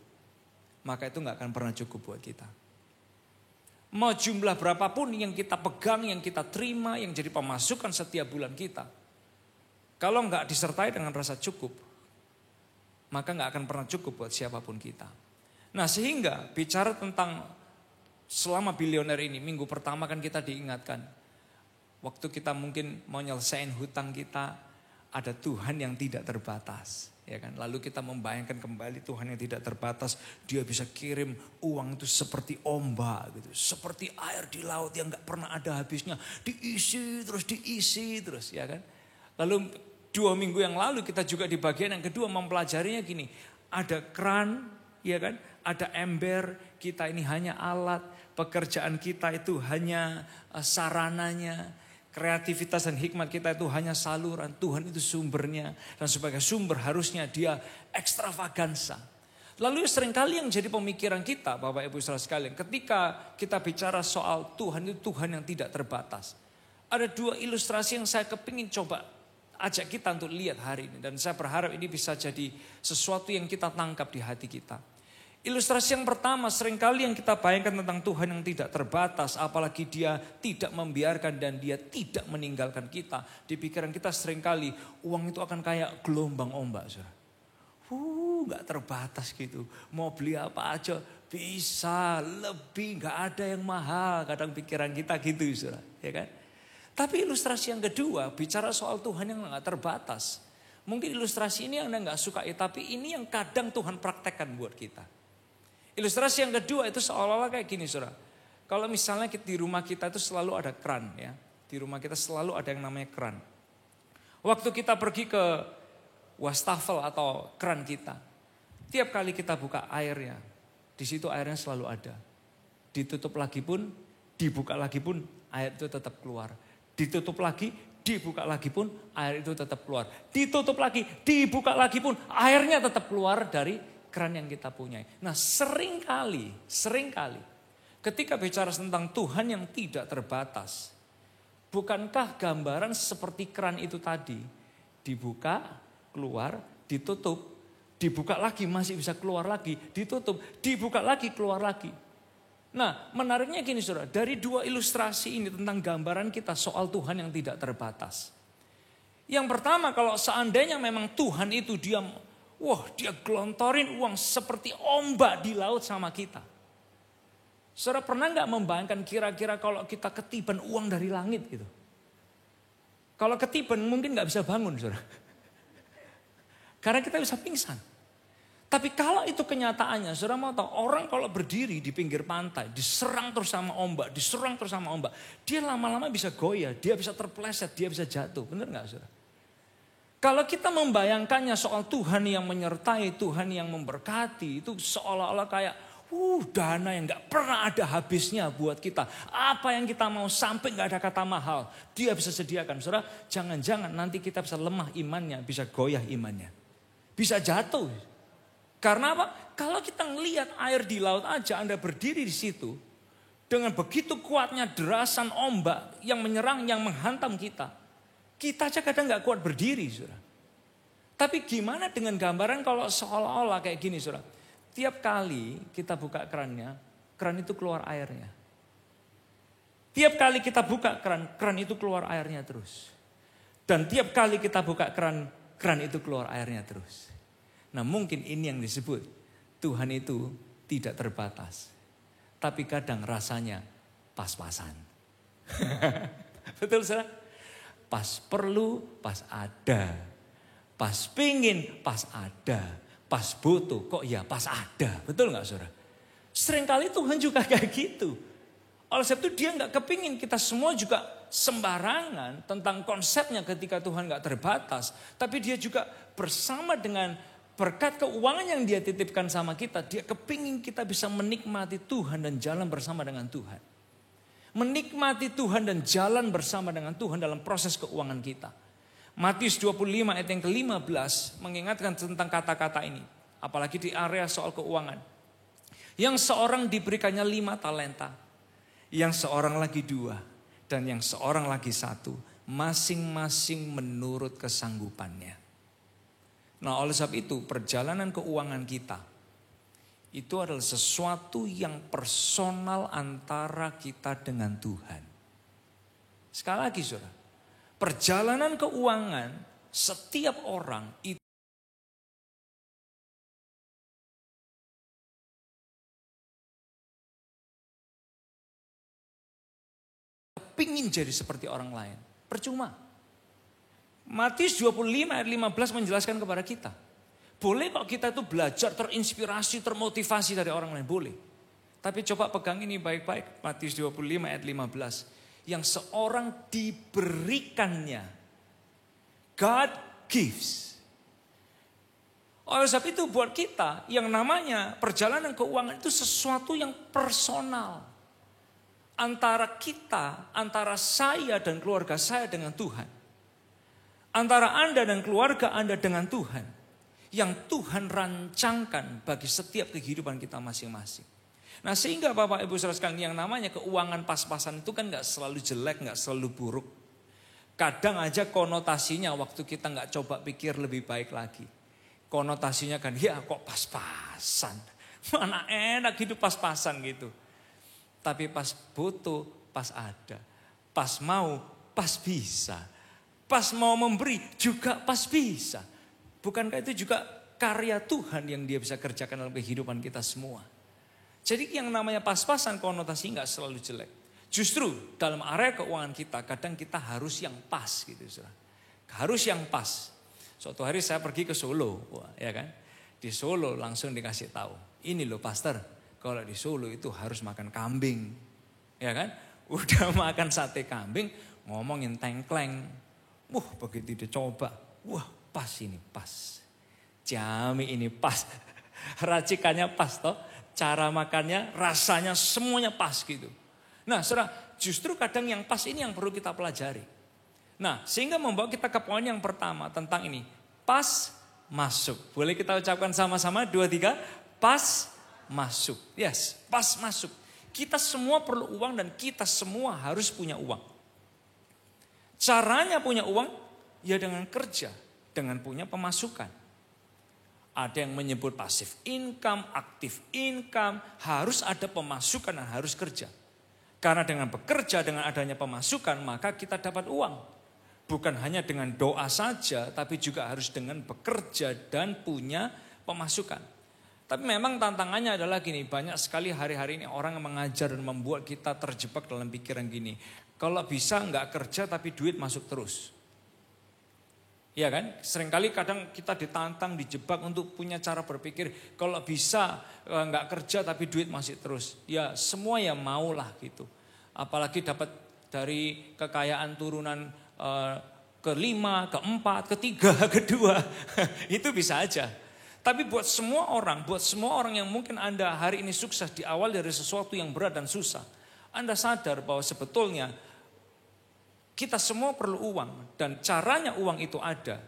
maka itu gak akan pernah cukup buat kita. Mau jumlah berapapun yang kita pegang, yang kita terima, yang jadi pemasukan setiap bulan kita, kalau nggak disertai dengan rasa cukup, maka nggak akan pernah cukup buat siapapun kita. Nah sehingga bicara tentang selama bilioner ini, minggu pertama kan kita diingatkan, waktu kita mungkin mau nyelesain hutang kita, ada Tuhan yang tidak terbatas. Ya kan? Lalu kita membayangkan kembali Tuhan yang tidak terbatas, Dia bisa kirim uang itu seperti ombak gitu, seperti air di laut yang nggak pernah ada habisnya, diisi terus, ya kan? Lalu 2 minggu yang lalu kita juga di bagian yang kedua mempelajarinya gini, ada keran, ya kan? Ada ember, kita ini hanya alat, pekerjaan kita itu hanya sarananya. Kreativitas dan hikmat kita itu hanya saluran, Tuhan itu sumbernya. Dan sebagai sumber harusnya Dia ekstravagansa. Lalu seringkali yang jadi pemikiran kita, Bapak Ibu Saudara sekalian, ketika kita bicara soal Tuhan itu Tuhan yang tidak terbatas. Ada 2 ilustrasi yang saya kepingin coba ajak kita untuk lihat hari ini. Dan saya berharap ini bisa jadi sesuatu yang kita tangkap di hati kita. Ilustrasi yang pertama, seringkali yang kita bayangkan tentang Tuhan yang tidak terbatas, apalagi Dia tidak membiarkan dan Dia tidak meninggalkan kita. Di pikiran kita seringkali uang itu akan kayak gelombang ombak, saudara. Gak terbatas gitu. Mau beli apa aja bisa, lebih, gak ada yang mahal. Kadang pikiran kita gitu, saudara, ya kan? Tapi ilustrasi yang kedua bicara soal Tuhan yang gak terbatas. Mungkin ilustrasi ini Anda nggak suka ya, tapi ini yang kadang Tuhan praktekkan buat kita. Ilustrasi yang kedua itu seolah-olah kayak gini, saudara. Kalau misalnya di rumah kita itu selalu ada keran ya. Di rumah kita selalu ada yang namanya keran. Waktu kita pergi ke wastafel atau keran kita, tiap kali kita buka airnya, di situ airnya selalu ada. Ditutup lagi pun, dibuka lagi pun, air itu tetap keluar. Ditutup lagi, dibuka lagi pun, air itu tetap keluar. Ditutup lagi, dibuka lagi pun, airnya tetap keluar dari keran yang kita punyai. Nah seringkali, ketika bicara tentang Tuhan yang tidak terbatas, bukankah gambaran seperti keran itu tadi, dibuka, keluar, ditutup, dibuka lagi masih bisa keluar lagi, ditutup, dibuka lagi, keluar lagi. Nah menariknya gini saudara, dari dua ilustrasi ini tentang gambaran kita soal Tuhan yang tidak terbatas. Yang pertama, kalau seandainya memang Tuhan itu dia gelontorin uang seperti ombak di laut sama kita. Saudara pernah nggak membayangkan kira-kira kalau kita ketiban uang dari langit gitu? Kalau ketiban mungkin nggak bisa bangun saudara. Karena kita bisa pingsan. Tapi kalau itu kenyataannya, saudara mau tahu, orang kalau berdiri di pinggir pantai, diserang terus sama ombak, dia lama-lama bisa goyah, dia bisa terpeleset, dia bisa jatuh. Benar nggak saudara? Kalau kita membayangkannya soal Tuhan yang menyertai, Tuhan yang memberkati, itu seolah-olah kayak dana yang gak pernah ada habisnya buat kita. Apa yang kita mau sampai gak ada kata mahal, dia bisa sediakan. Saudara, jangan-jangan nanti kita bisa lemah imannya, bisa goyah imannya. Bisa jatuh. Karena apa? Kalau kita ngelihat air di laut aja, Anda berdiri di situ, dengan begitu kuatnya derasan ombak yang menyerang, yang menghantam kita. Kita aja kadang gak kuat berdiri, saudara. Tapi gimana dengan gambaran kalau seolah-olah kayak gini, saudara? Tiap kali kita buka kerannya, keran itu keluar airnya. Tiap kali kita buka keran itu keluar airnya terus. Dan tiap kali kita buka keran itu keluar airnya terus. Nah mungkin ini yang disebut Tuhan itu tidak terbatas. Tapi kadang rasanya pas-pasan. Betul saudara? Pas perlu, pas ada. Pas pingin, pas ada. Pas butuh, kok ya pas ada. Betul gak saudara? Seringkali Tuhan juga kayak gitu. Oleh sebab itu dia gak kepingin kita semua juga sembarangan tentang konsepnya ketika Tuhan gak terbatas. Tapi dia juga bersama dengan berkat keuangan yang dia titipkan sama kita. Dia kepingin kita bisa menikmati Tuhan dan jalan bersama dengan Tuhan. Menikmati Tuhan dan jalan bersama dengan Tuhan dalam proses keuangan kita. Matius 25 ayat yang ke-15 mengingatkan tentang kata-kata ini. Apalagi di area soal keuangan. Yang seorang diberikannya 5 talenta. Yang seorang lagi 2. Dan yang seorang lagi 1. Masing-masing menurut kesanggupannya. Nah oleh sebab itu perjalanan keuangan kita. Itu adalah sesuatu yang personal antara kita dengan Tuhan. Sekali lagi saudara. Perjalanan keuangan setiap orang itu pingin jadi seperti orang lain. Percuma. Matius 25 ayat 15 menjelaskan kepada kita. Boleh kok kita itu belajar, terinspirasi, termotivasi dari orang lain. Boleh. Tapi coba pegang ini baik-baik. Matius 25 ayat 15. Yang seorang diberikannya. God gives. Oleh sebab itu buat kita yang namanya perjalanan keuangan itu sesuatu yang personal. Antara kita, antara saya dan keluarga saya dengan Tuhan. Antara Anda dan keluarga Anda dengan Tuhan. Yang Tuhan rancangkan bagi setiap kehidupan kita masing-masing. Nah sehingga Bapak Ibu Saudara sekalian yang namanya keuangan pas-pasan itu kan gak selalu jelek, gak selalu buruk. Kadang aja konotasinya waktu kita gak coba pikir lebih baik lagi. Konotasinya kan ya kok pas-pasan. Mana enak hidup pas-pasan gitu. Tapi pas butuh, pas ada. Pas mau, pas bisa. Pas mau memberi juga pas bisa. Bukankah itu juga karya Tuhan yang dia bisa kerjakan dalam kehidupan kita semua. Jadi yang namanya pas-pasan konotasi gak selalu jelek. Justru dalam area keuangan kita kadang kita harus yang pas gitu. Harus yang pas. Suatu hari saya pergi ke Solo, ya kan? Di Solo langsung dikasih tahu, ini loh pastor, kalau di Solo itu harus makan kambing, ya kan? Udah makan sate kambing, ngomongin tengkleng. Begitu dicoba, pas ini pas. Jami ini pas. Racikannya pas toh, cara makannya, rasanya semuanya pas gitu. Nah, saudara, justru kadang yang pas ini yang perlu kita pelajari. Nah, sehingga membawa kita ke poin yang pertama tentang ini. Pas masuk. Boleh kita ucapkan sama-sama 2, 3. Pas masuk. Yes, pas masuk. Kita semua perlu uang dan kita semua harus punya uang. Caranya punya uang ya dengan kerja, dengan punya pemasukan. Ada yang menyebut pasif income, aktif income, harus ada pemasukan dan harus kerja. Karena dengan bekerja, dengan adanya pemasukan, maka kita dapat uang. Bukan hanya dengan doa saja, tapi juga harus dengan bekerja dan punya pemasukan. Tapi memang tantangannya adalah gini, banyak sekali hari-hari ini orang yang mengajar dan membuat kita terjebak dalam pikiran gini. Kalau bisa nggak kerja tapi duit masuk terus. Iya kan? Seringkali kadang kita ditantang, dijebak untuk punya cara berpikir. Kalau bisa nggak kerja tapi duit masih terus. Ya semua ya maulah gitu. Apalagi dapat dari kekayaan turunan kelima, keempat, ketiga, kedua. Itu bisa aja. Tapi buat semua orang yang mungkin Anda hari ini sukses di awal dari sesuatu yang berat dan susah. Anda sadar bahwa sebetulnya kita semua perlu uang. Dan caranya uang itu ada.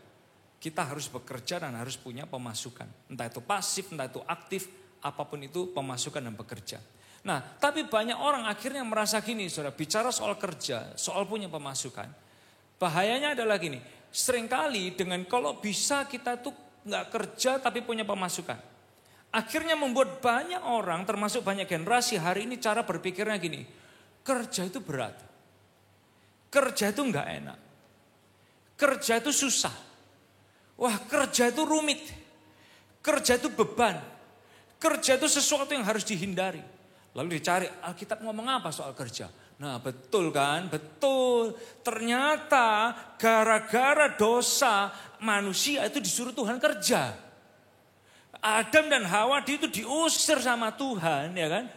Kita harus bekerja dan harus punya pemasukan. Entah itu pasif, entah itu aktif, apapun itu pemasukan dan bekerja. Nah, tapi banyak orang akhirnya merasa gini, saudara, bicara soal kerja, soal punya pemasukan. Bahayanya adalah gini, seringkali dengan kalau bisa kita tuh nggak kerja tapi punya pemasukan. Akhirnya membuat banyak orang, termasuk banyak generasi hari ini cara berpikirnya gini, kerja itu berat. Kerja itu nggak enak. Kerja itu susah. Wah, kerja itu rumit. Kerja itu beban. Kerja itu sesuatu yang harus dihindari. Lalu dicari, Alkitab ngomong apa soal kerja? Nah betul kan, betul. Ternyata gara-gara dosa manusia itu disuruh Tuhan kerja. Adam dan Hawa itu diusir sama Tuhan, ya kan?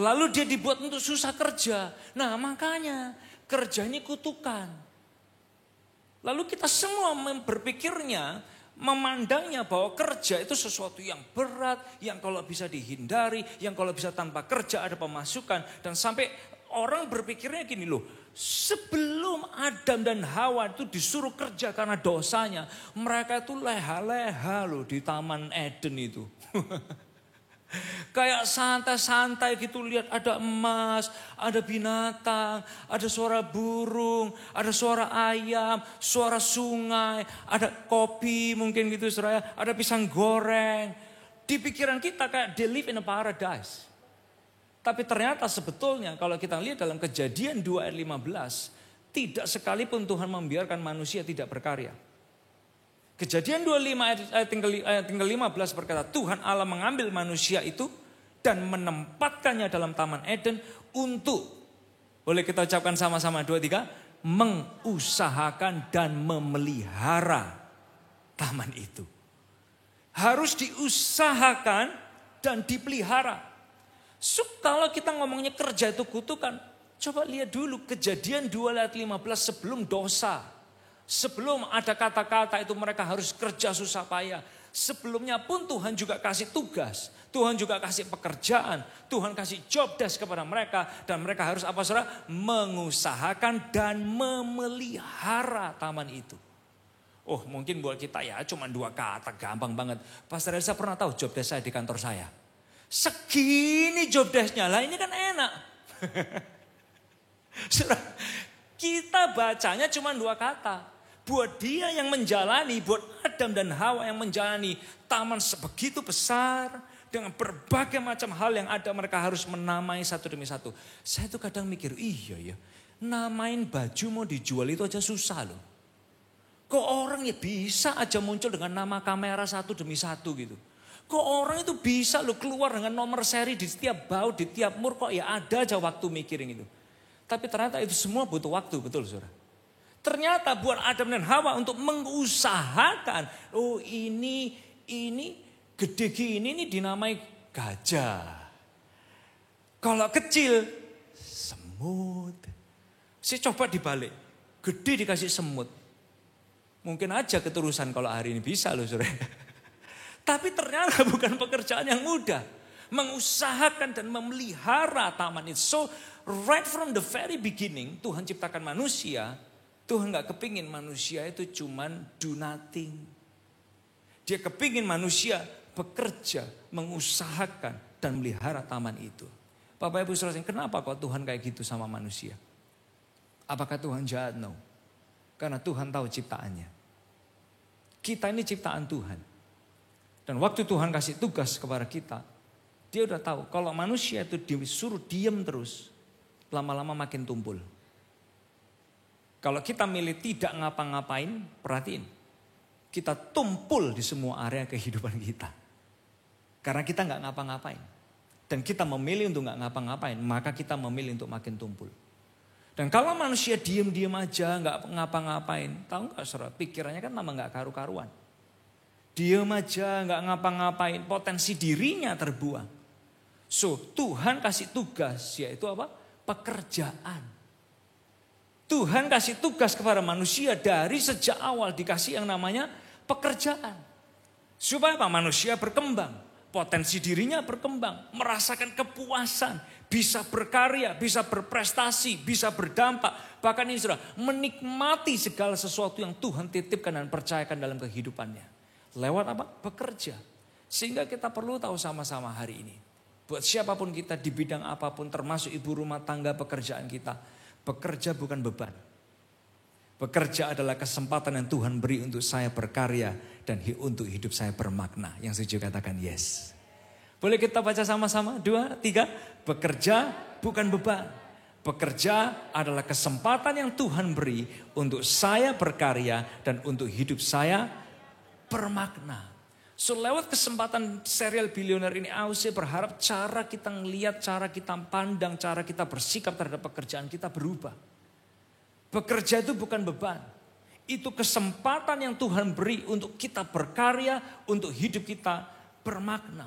Lalu dia dibuat untuk susah kerja. Nah makanya kerja ini kutukan. Lalu kita semua berpikirnya, memandangnya bahwa kerja itu sesuatu yang berat, yang kalau bisa dihindari, yang kalau bisa tanpa kerja ada pemasukan. Dan sampai orang berpikirnya gini loh, sebelum Adam dan Hawa itu disuruh kerja karena dosanya, mereka itu leha-leha loh di Taman Eden itu. Kayak santai-santai gitu, lihat ada emas, ada binatang, ada suara burung, ada suara ayam, suara sungai, ada kopi mungkin gitu saudara, ada pisang goreng. Di pikiran kita kayak they live in a paradise. Tapi ternyata sebetulnya kalau kita lihat dalam Kejadian 2 ayat 15, tidak sekalipun Tuhan membiarkan manusia tidak berkarya. Kejadian 25 ayat 15 berkata, Tuhan Allah mengambil manusia itu dan menempatkannya dalam Taman Eden untuk, boleh kita ucapkan sama-sama 2, 3, mengusahakan dan memelihara taman itu. Harus diusahakan dan dipelihara. Kalau kita ngomongnya kerja itu kutukan, coba lihat dulu Kejadian 2 ayat 15 sebelum dosa. Sebelum ada kata-kata itu mereka harus kerja susah payah. Sebelumnya pun Tuhan juga kasih tugas. Tuhan juga kasih pekerjaan. Tuhan kasih job desk kepada mereka. Dan mereka harus apa saudara? Mengusahakan dan memelihara taman itu. Oh mungkin buat kita ya cuma 2 kata, gampang banget. Pastor Elsa pernah tahu job desk saya di kantor saya? Segini job desknya, lah ini kan enak. Saudara, kita bacanya cuma 2 kata. Buat dia yang menjalani, buat Adam dan Hawa yang menjalani taman sebegitu besar, dengan berbagai macam hal yang ada, mereka harus menamai satu demi satu. Saya tuh kadang mikir, iya ya, namain baju mau dijual itu aja susah loh. Kok orang ya bisa aja muncul dengan nama kamera satu demi satu gitu. Kok orang itu bisa loh keluar dengan nomor seri di setiap baut, di tiap mur, kok ya ada aja waktu mikirin itu. Tapi ternyata itu semua butuh waktu, betul saudara. Ternyata buat Adam dan Hawa untuk mengusahakan, oh ini gede gini ini dinamai gajah. Kalau kecil semut. Saya coba dibalik, gede dikasih semut. Mungkin aja keterusan kalau hari ini bisa loh saudara. Tapi ternyata bukan pekerjaan yang mudah. Mengusahakan dan memelihara taman itu. So right from the very beginning Tuhan ciptakan manusia. Tuhan gak kepingin manusia itu cuman do nothing. Dia kepingin manusia bekerja, mengusahakan dan melihara taman itu. Bapak Ibu Saudara, kenapa kok Tuhan kayak gitu sama manusia? Apakah Tuhan jahat? No. Karena Tuhan tahu ciptaannya. Kita ini ciptaan Tuhan. Dan waktu Tuhan kasih tugas kepada kita, Dia udah tahu kalau manusia itu disuruh diam terus, lama-lama makin tumpul. Kalau kita milih tidak ngapa-ngapain, perhatiin. Kita tumpul di semua area kehidupan kita. Karena kita gak ngapa-ngapain. Dan kita memilih untuk gak ngapa-ngapain, maka kita memilih untuk makin tumpul. Dan kalau manusia diem-diem aja, gak ngapa-ngapain, tahu gak saudara, pikirannya kan tambah gak karu-karuan. Diem aja, gak ngapa-ngapain, potensi dirinya terbuang. So, Tuhan kasih tugas, yaitu apa? Pekerjaan. Tuhan kasih tugas kepada manusia dari sejak awal dikasih yang namanya pekerjaan. Supaya apa? Manusia berkembang. Potensi dirinya berkembang, merasakan kepuasan, bisa berkarya, bisa berprestasi, bisa berdampak. Bahkan ini saudara, menikmati segala sesuatu yang Tuhan titipkan dan percayakan dalam kehidupannya. Lewat apa? Bekerja. Sehingga kita perlu tahu sama-sama hari ini. Buat siapapun kita di bidang apapun, termasuk ibu rumah tangga pekerjaan kita. Bekerja bukan beban. Bekerja adalah kesempatan yang Tuhan beri untuk saya berkarya dan untuk hidup saya bermakna. Yang setuju katakan yes. Boleh kita baca sama-sama? 2, 3. Bekerja bukan beban. Bekerja adalah kesempatan yang Tuhan beri untuk saya berkarya dan untuk hidup saya bermakna. So lewat kesempatan serial Billionaire ini, saya berharap cara kita ngelihat, cara kita pandang, cara kita bersikap terhadap pekerjaan kita berubah. Bekerja itu bukan beban. Itu kesempatan yang Tuhan beri untuk kita berkarya, untuk hidup kita bermakna.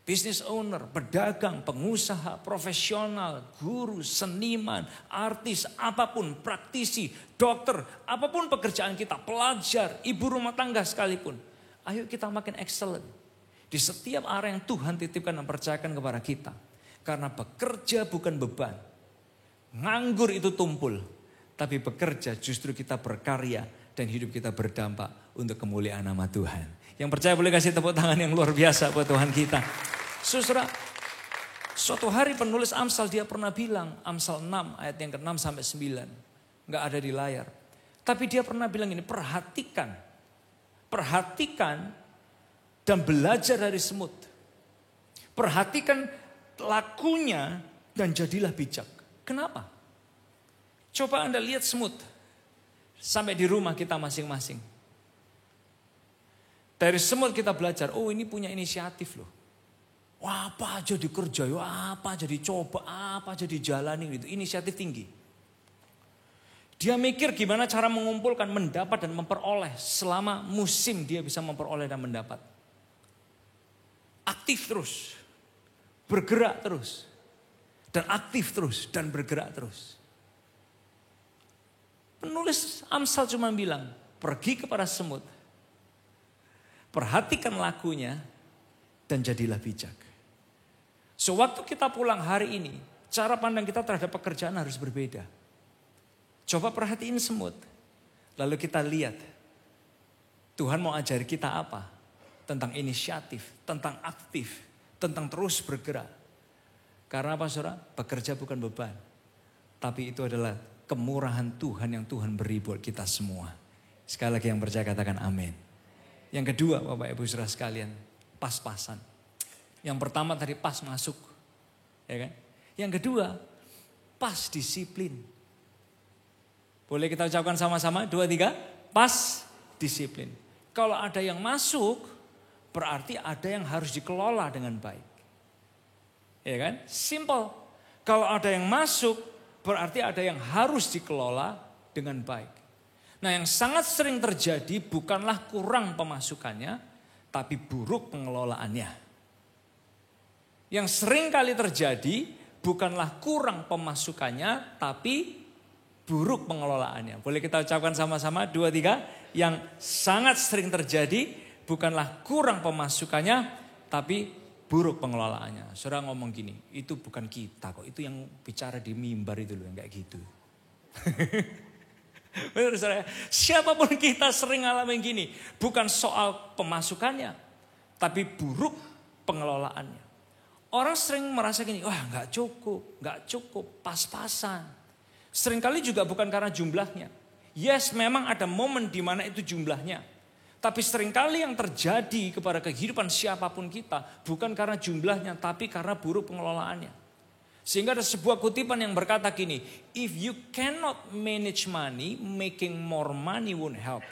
Business owner, pedagang, pengusaha, profesional, guru, seniman, artis, apapun, praktisi, dokter, apapun pekerjaan kita, pelajar, ibu rumah tangga sekalipun. Ayo kita makin excellent. Di setiap area yang Tuhan titipkan dan percayakan kepada kita. Karena bekerja bukan beban. Nganggur itu tumpul. Tapi bekerja justru kita berkarya dan hidup kita berdampak untuk kemuliaan nama Tuhan. Yang percaya boleh kasih tepuk tangan yang luar biasa buat Tuhan kita. Saudara, suatu hari penulis Amsal dia pernah bilang, Amsal 6 ayat yang ke-6 sampai 9. Gak ada di layar. Tapi dia pernah bilang ini, perhatikan dan belajar dari semut. Perhatikan lakunya dan jadilah bijak. Kenapa? Coba Anda lihat semut. Sampai di rumah kita masing-masing. Dari semut kita belajar, oh ini punya inisiatif loh. Wah, apa aja dikerjain, apa aja dicoba, apa aja dijalani gitu. Inisiatif tinggi. Dia mikir gimana cara mengumpulkan, mendapat dan memperoleh. Selama musim dia bisa memperoleh dan mendapat. Aktif terus. Bergerak terus. Dan aktif terus dan bergerak terus. Penulis Amsal cuma bilang, pergi kepada semut. Perhatikan lakunya dan jadilah bijak. Sewaktu kita pulang hari ini, cara pandang kita terhadap pekerjaan harus berbeda. Coba perhatiin semut. Lalu kita lihat, Tuhan mau ajari kita apa? Tentang inisiatif, tentang aktif, tentang terus bergerak. Karena apa saudara? Bekerja bukan beban. Tapi itu adalah kemurahan Tuhan yang Tuhan beri buat kita semua. Sekali lagi yang percaya katakan amin. Yang kedua Bapak Ibu Saudara sekalian, pas-pasan. Yang pertama tadi pas masuk. Ya kan? Yang kedua, pas disiplin. Boleh kita ucapkan sama-sama? 2, 3. Pas disiplin. Kalau ada yang masuk, berarti ada yang harus dikelola dengan baik. Ya kan? Simple. Kalau ada yang masuk, berarti ada yang harus dikelola dengan baik. Nah, yang sangat sering terjadi bukanlah kurang pemasukannya, tapi buruk pengelolaannya. Yang sering kali terjadi bukanlah kurang pemasukannya, tapi buruk pengelolaannya. Boleh kita ucapkan sama-sama 2, 3. Yang sangat sering terjadi bukanlah kurang pemasukannya, tapi buruk pengelolaannya. Saudara ngomong gini, itu bukan kita kok, itu yang bicara di mimbar itu loh yang kayak gitu. Benar saudara, siapapun kita sering ngalamin gini, bukan soal pemasukannya, tapi buruk pengelolaannya. Orang sering merasa gini, wah nggak cukup, pas-pasan. Seringkali juga bukan karena jumlahnya. Yes, memang ada momen di mana itu jumlahnya. Tapi seringkali yang terjadi kepada kehidupan siapapun kita bukan karena jumlahnya, tapi karena buruk pengelolaannya. Sehingga ada sebuah kutipan yang berkata gini, if you cannot manage money, making more money won't help.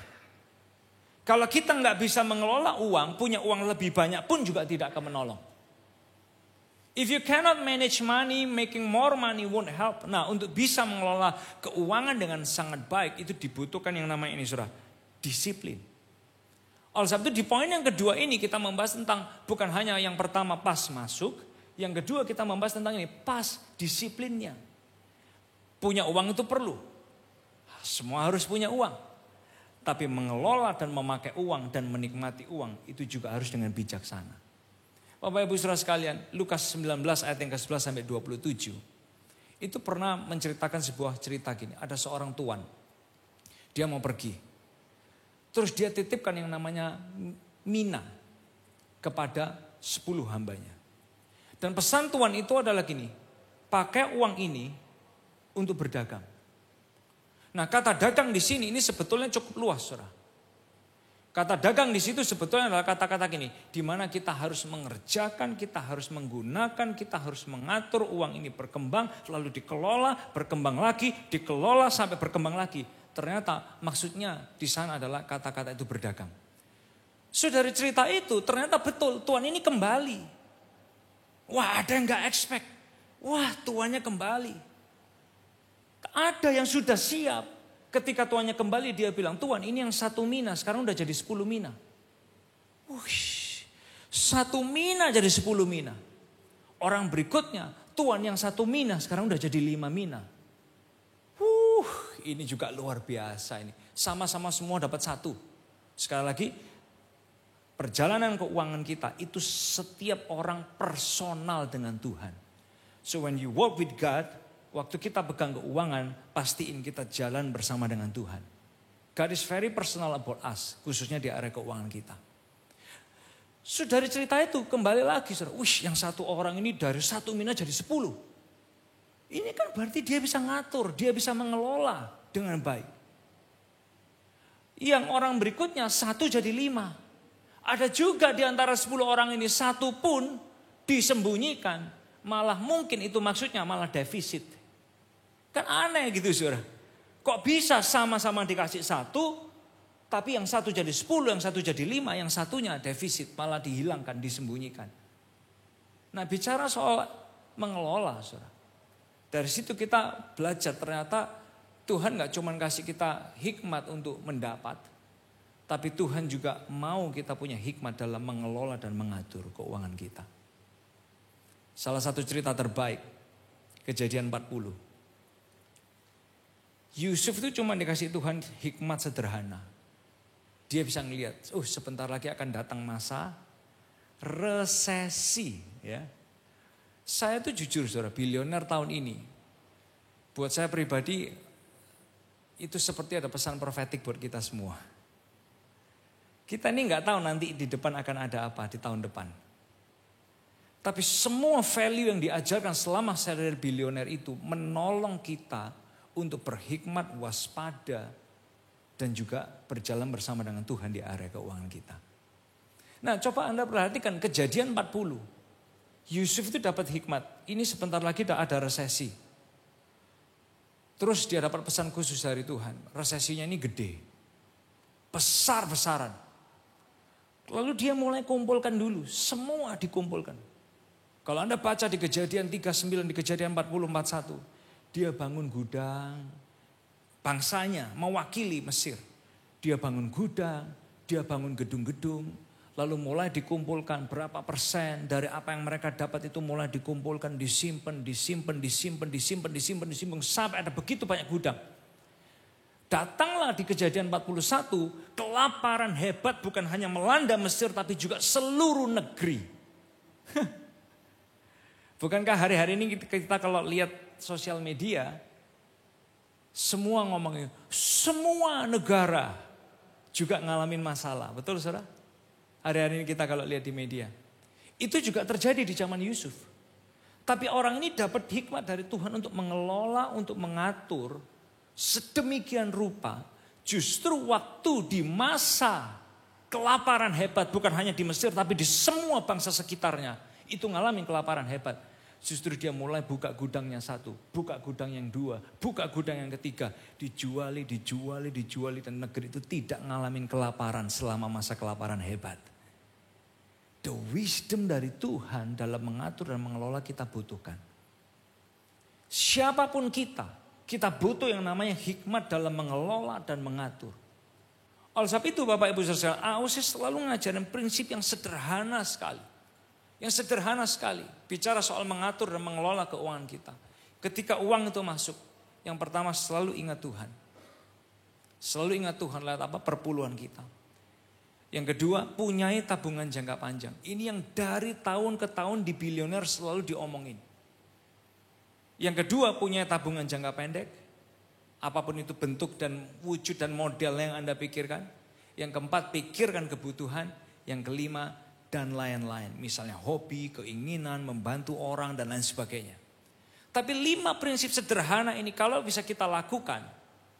Kalau kita nggak bisa mengelola uang, punya uang lebih banyak pun juga tidak akan menolong. If you cannot manage money, making more money won't help. Nah, untuk bisa mengelola keuangan dengan sangat baik, itu dibutuhkan yang namanya ini, saudara, disiplin. Oleh sebab itu di poin yang kedua ini kita membahas tentang bukan hanya yang pertama pas masuk, yang kedua kita membahas tentang ini pas disiplinnya. Punya uang itu perlu. Semua harus punya uang. Tapi mengelola dan memakai uang dan menikmati uang itu juga harus dengan bijaksana. Bapak Ibu Saudara sekalian, Lukas 19 ayat yang ke-11 sampai 27. Itu pernah menceritakan sebuah cerita gini. Ada seorang tuan. Dia mau pergi. Terus dia titipkan yang namanya mina kepada 10 hambanya. Dan pesan tuan itu adalah gini. Pakai uang ini untuk berdagang. Nah, kata dagang di sini ini sebetulnya cukup luas, saudara. Kata dagang di situ sebetulnya adalah kata-kata gini, di mana kita harus mengerjakan, kita harus menggunakan, kita harus mengatur uang ini berkembang, lalu dikelola, berkembang lagi, dikelola sampai berkembang lagi. Ternyata maksudnya di sana adalah kata-kata itu berdagang. So dari cerita itu ternyata betul tuan ini kembali. Wah, ada yang nggak expect. Wah, tuannya kembali. Ada yang sudah siap. Ketika tuannya kembali dia bilang, Tuan ini yang 1 mina sekarang udah jadi 10 mina. 1 mina jadi 10 mina. Orang berikutnya, Tuan yang 1 mina sekarang udah jadi 5 mina. Ini juga luar biasa ini. Sama-sama semua dapat 1. Sekali lagi, perjalanan keuangan kita itu setiap orang personal dengan Tuhan. So when you walk with God, waktu kita pegang keuangan, pastiin kita jalan bersama dengan Tuhan. God is very personal about us, khususnya di area keuangan kita. So dari cerita itu kembali lagi, saudara. Yang 1 orang ini dari 1 mina jadi 10. Ini kan berarti dia bisa ngatur, dia bisa mengelola dengan baik. Yang orang berikutnya 1 jadi 5. Ada juga di antara 10 orang ini 1 pun disembunyikan. Malah mungkin itu maksudnya malah defisit. Kan aneh gitu, saudara. Kok bisa sama-sama dikasih 1, tapi yang 1 jadi 10, yang 1 jadi 5, yang satunya defisit, malah dihilangkan, disembunyikan. Nah, bicara soal mengelola, saudara. Dari situ kita belajar ternyata Tuhan gak cuma kasih kita hikmat untuk mendapat, tapi Tuhan juga mau kita punya hikmat dalam mengelola dan mengatur keuangan kita. Salah satu cerita terbaik, Kejadian 40. Yusuf itu cuma dikasih Tuhan hikmat sederhana. Dia bisa ngelihat, sebentar lagi akan datang masa resesi. Ya. Saya tuh jujur, saudara, bilioner tahun ini. Buat saya pribadi, itu seperti ada pesan profetik buat kita semua. Kita ini gak tahu nanti di depan akan ada apa di tahun depan. Tapi semua value yang diajarkan selama saya dari bilioner itu menolong kita untuk berhikmat, waspada, dan juga berjalan bersama dengan Tuhan di area keuangan kita. Nah, coba Anda perhatikan Kejadian 40. Yusuf itu dapat hikmat. Ini sebentar lagi ada resesi. Terus dia dapat pesan khusus dari Tuhan. Resesinya ini gede. Besar-besaran. Lalu dia mulai kumpulkan dulu. Semua dikumpulkan. Kalau Anda baca di Kejadian 39, di Kejadian 40, 41. Dia bangun gudang, bangsanya, mewakili Mesir. Dia bangun gudang, dia bangun gedung-gedung, lalu mulai dikumpulkan berapa persen dari apa yang mereka dapat itu mulai dikumpulkan, disimpan sampai ada begitu banyak gudang. Datanglah di Kejadian 41, kelaparan hebat bukan hanya melanda Mesir tapi juga seluruh negeri. Bukankah hari-hari ini kita kalau lihat sosial media, semua ngomongnya, semua negara juga ngalamin masalah. Betul saudara? Hari-hari ini kita kalau lihat di media. Itu juga terjadi di zaman Yusuf. Tapi orang ini dapat hikmat dari Tuhan untuk mengelola, untuk mengatur sedemikian rupa. Justru waktu di masa kelaparan hebat bukan hanya di Mesir tapi di semua bangsa sekitarnya. Itu ngalamin kelaparan hebat. Justru dia mulai buka gudangnya satu, buka gudang yang dua, buka gudang yang ketiga. Dijuali dan negeri itu tidak ngalamin kelaparan selama masa kelaparan hebat. The wisdom dari Tuhan dalam mengatur dan mengelola kita butuhkan. Siapapun kita butuh yang namanya hikmat dalam mengelola dan mengatur. Oleh sebab itu Bapak Ibu Saudara, AOC selalu ngajarin prinsip yang sederhana sekali. Yang sederhana sekali, bicara soal mengatur dan mengelola keuangan kita. Ketika uang itu masuk, yang pertama selalu ingat Tuhan. Selalu ingat Tuhan lewat apa? Perpuluhan kita. Yang kedua, punyai tabungan jangka panjang. Ini yang dari tahun ke tahun di Bilioner selalu diomongin. Yang kedua, punyai tabungan jangka pendek. Apapun itu bentuk dan wujud dan model yang Anda pikirkan. Yang keempat, pikirkan kebutuhan. Yang kelima, dan lain-lain. Misalnya hobi, keinginan, membantu orang dan lain sebagainya. Tapi 5 prinsip sederhana ini kalau bisa kita lakukan.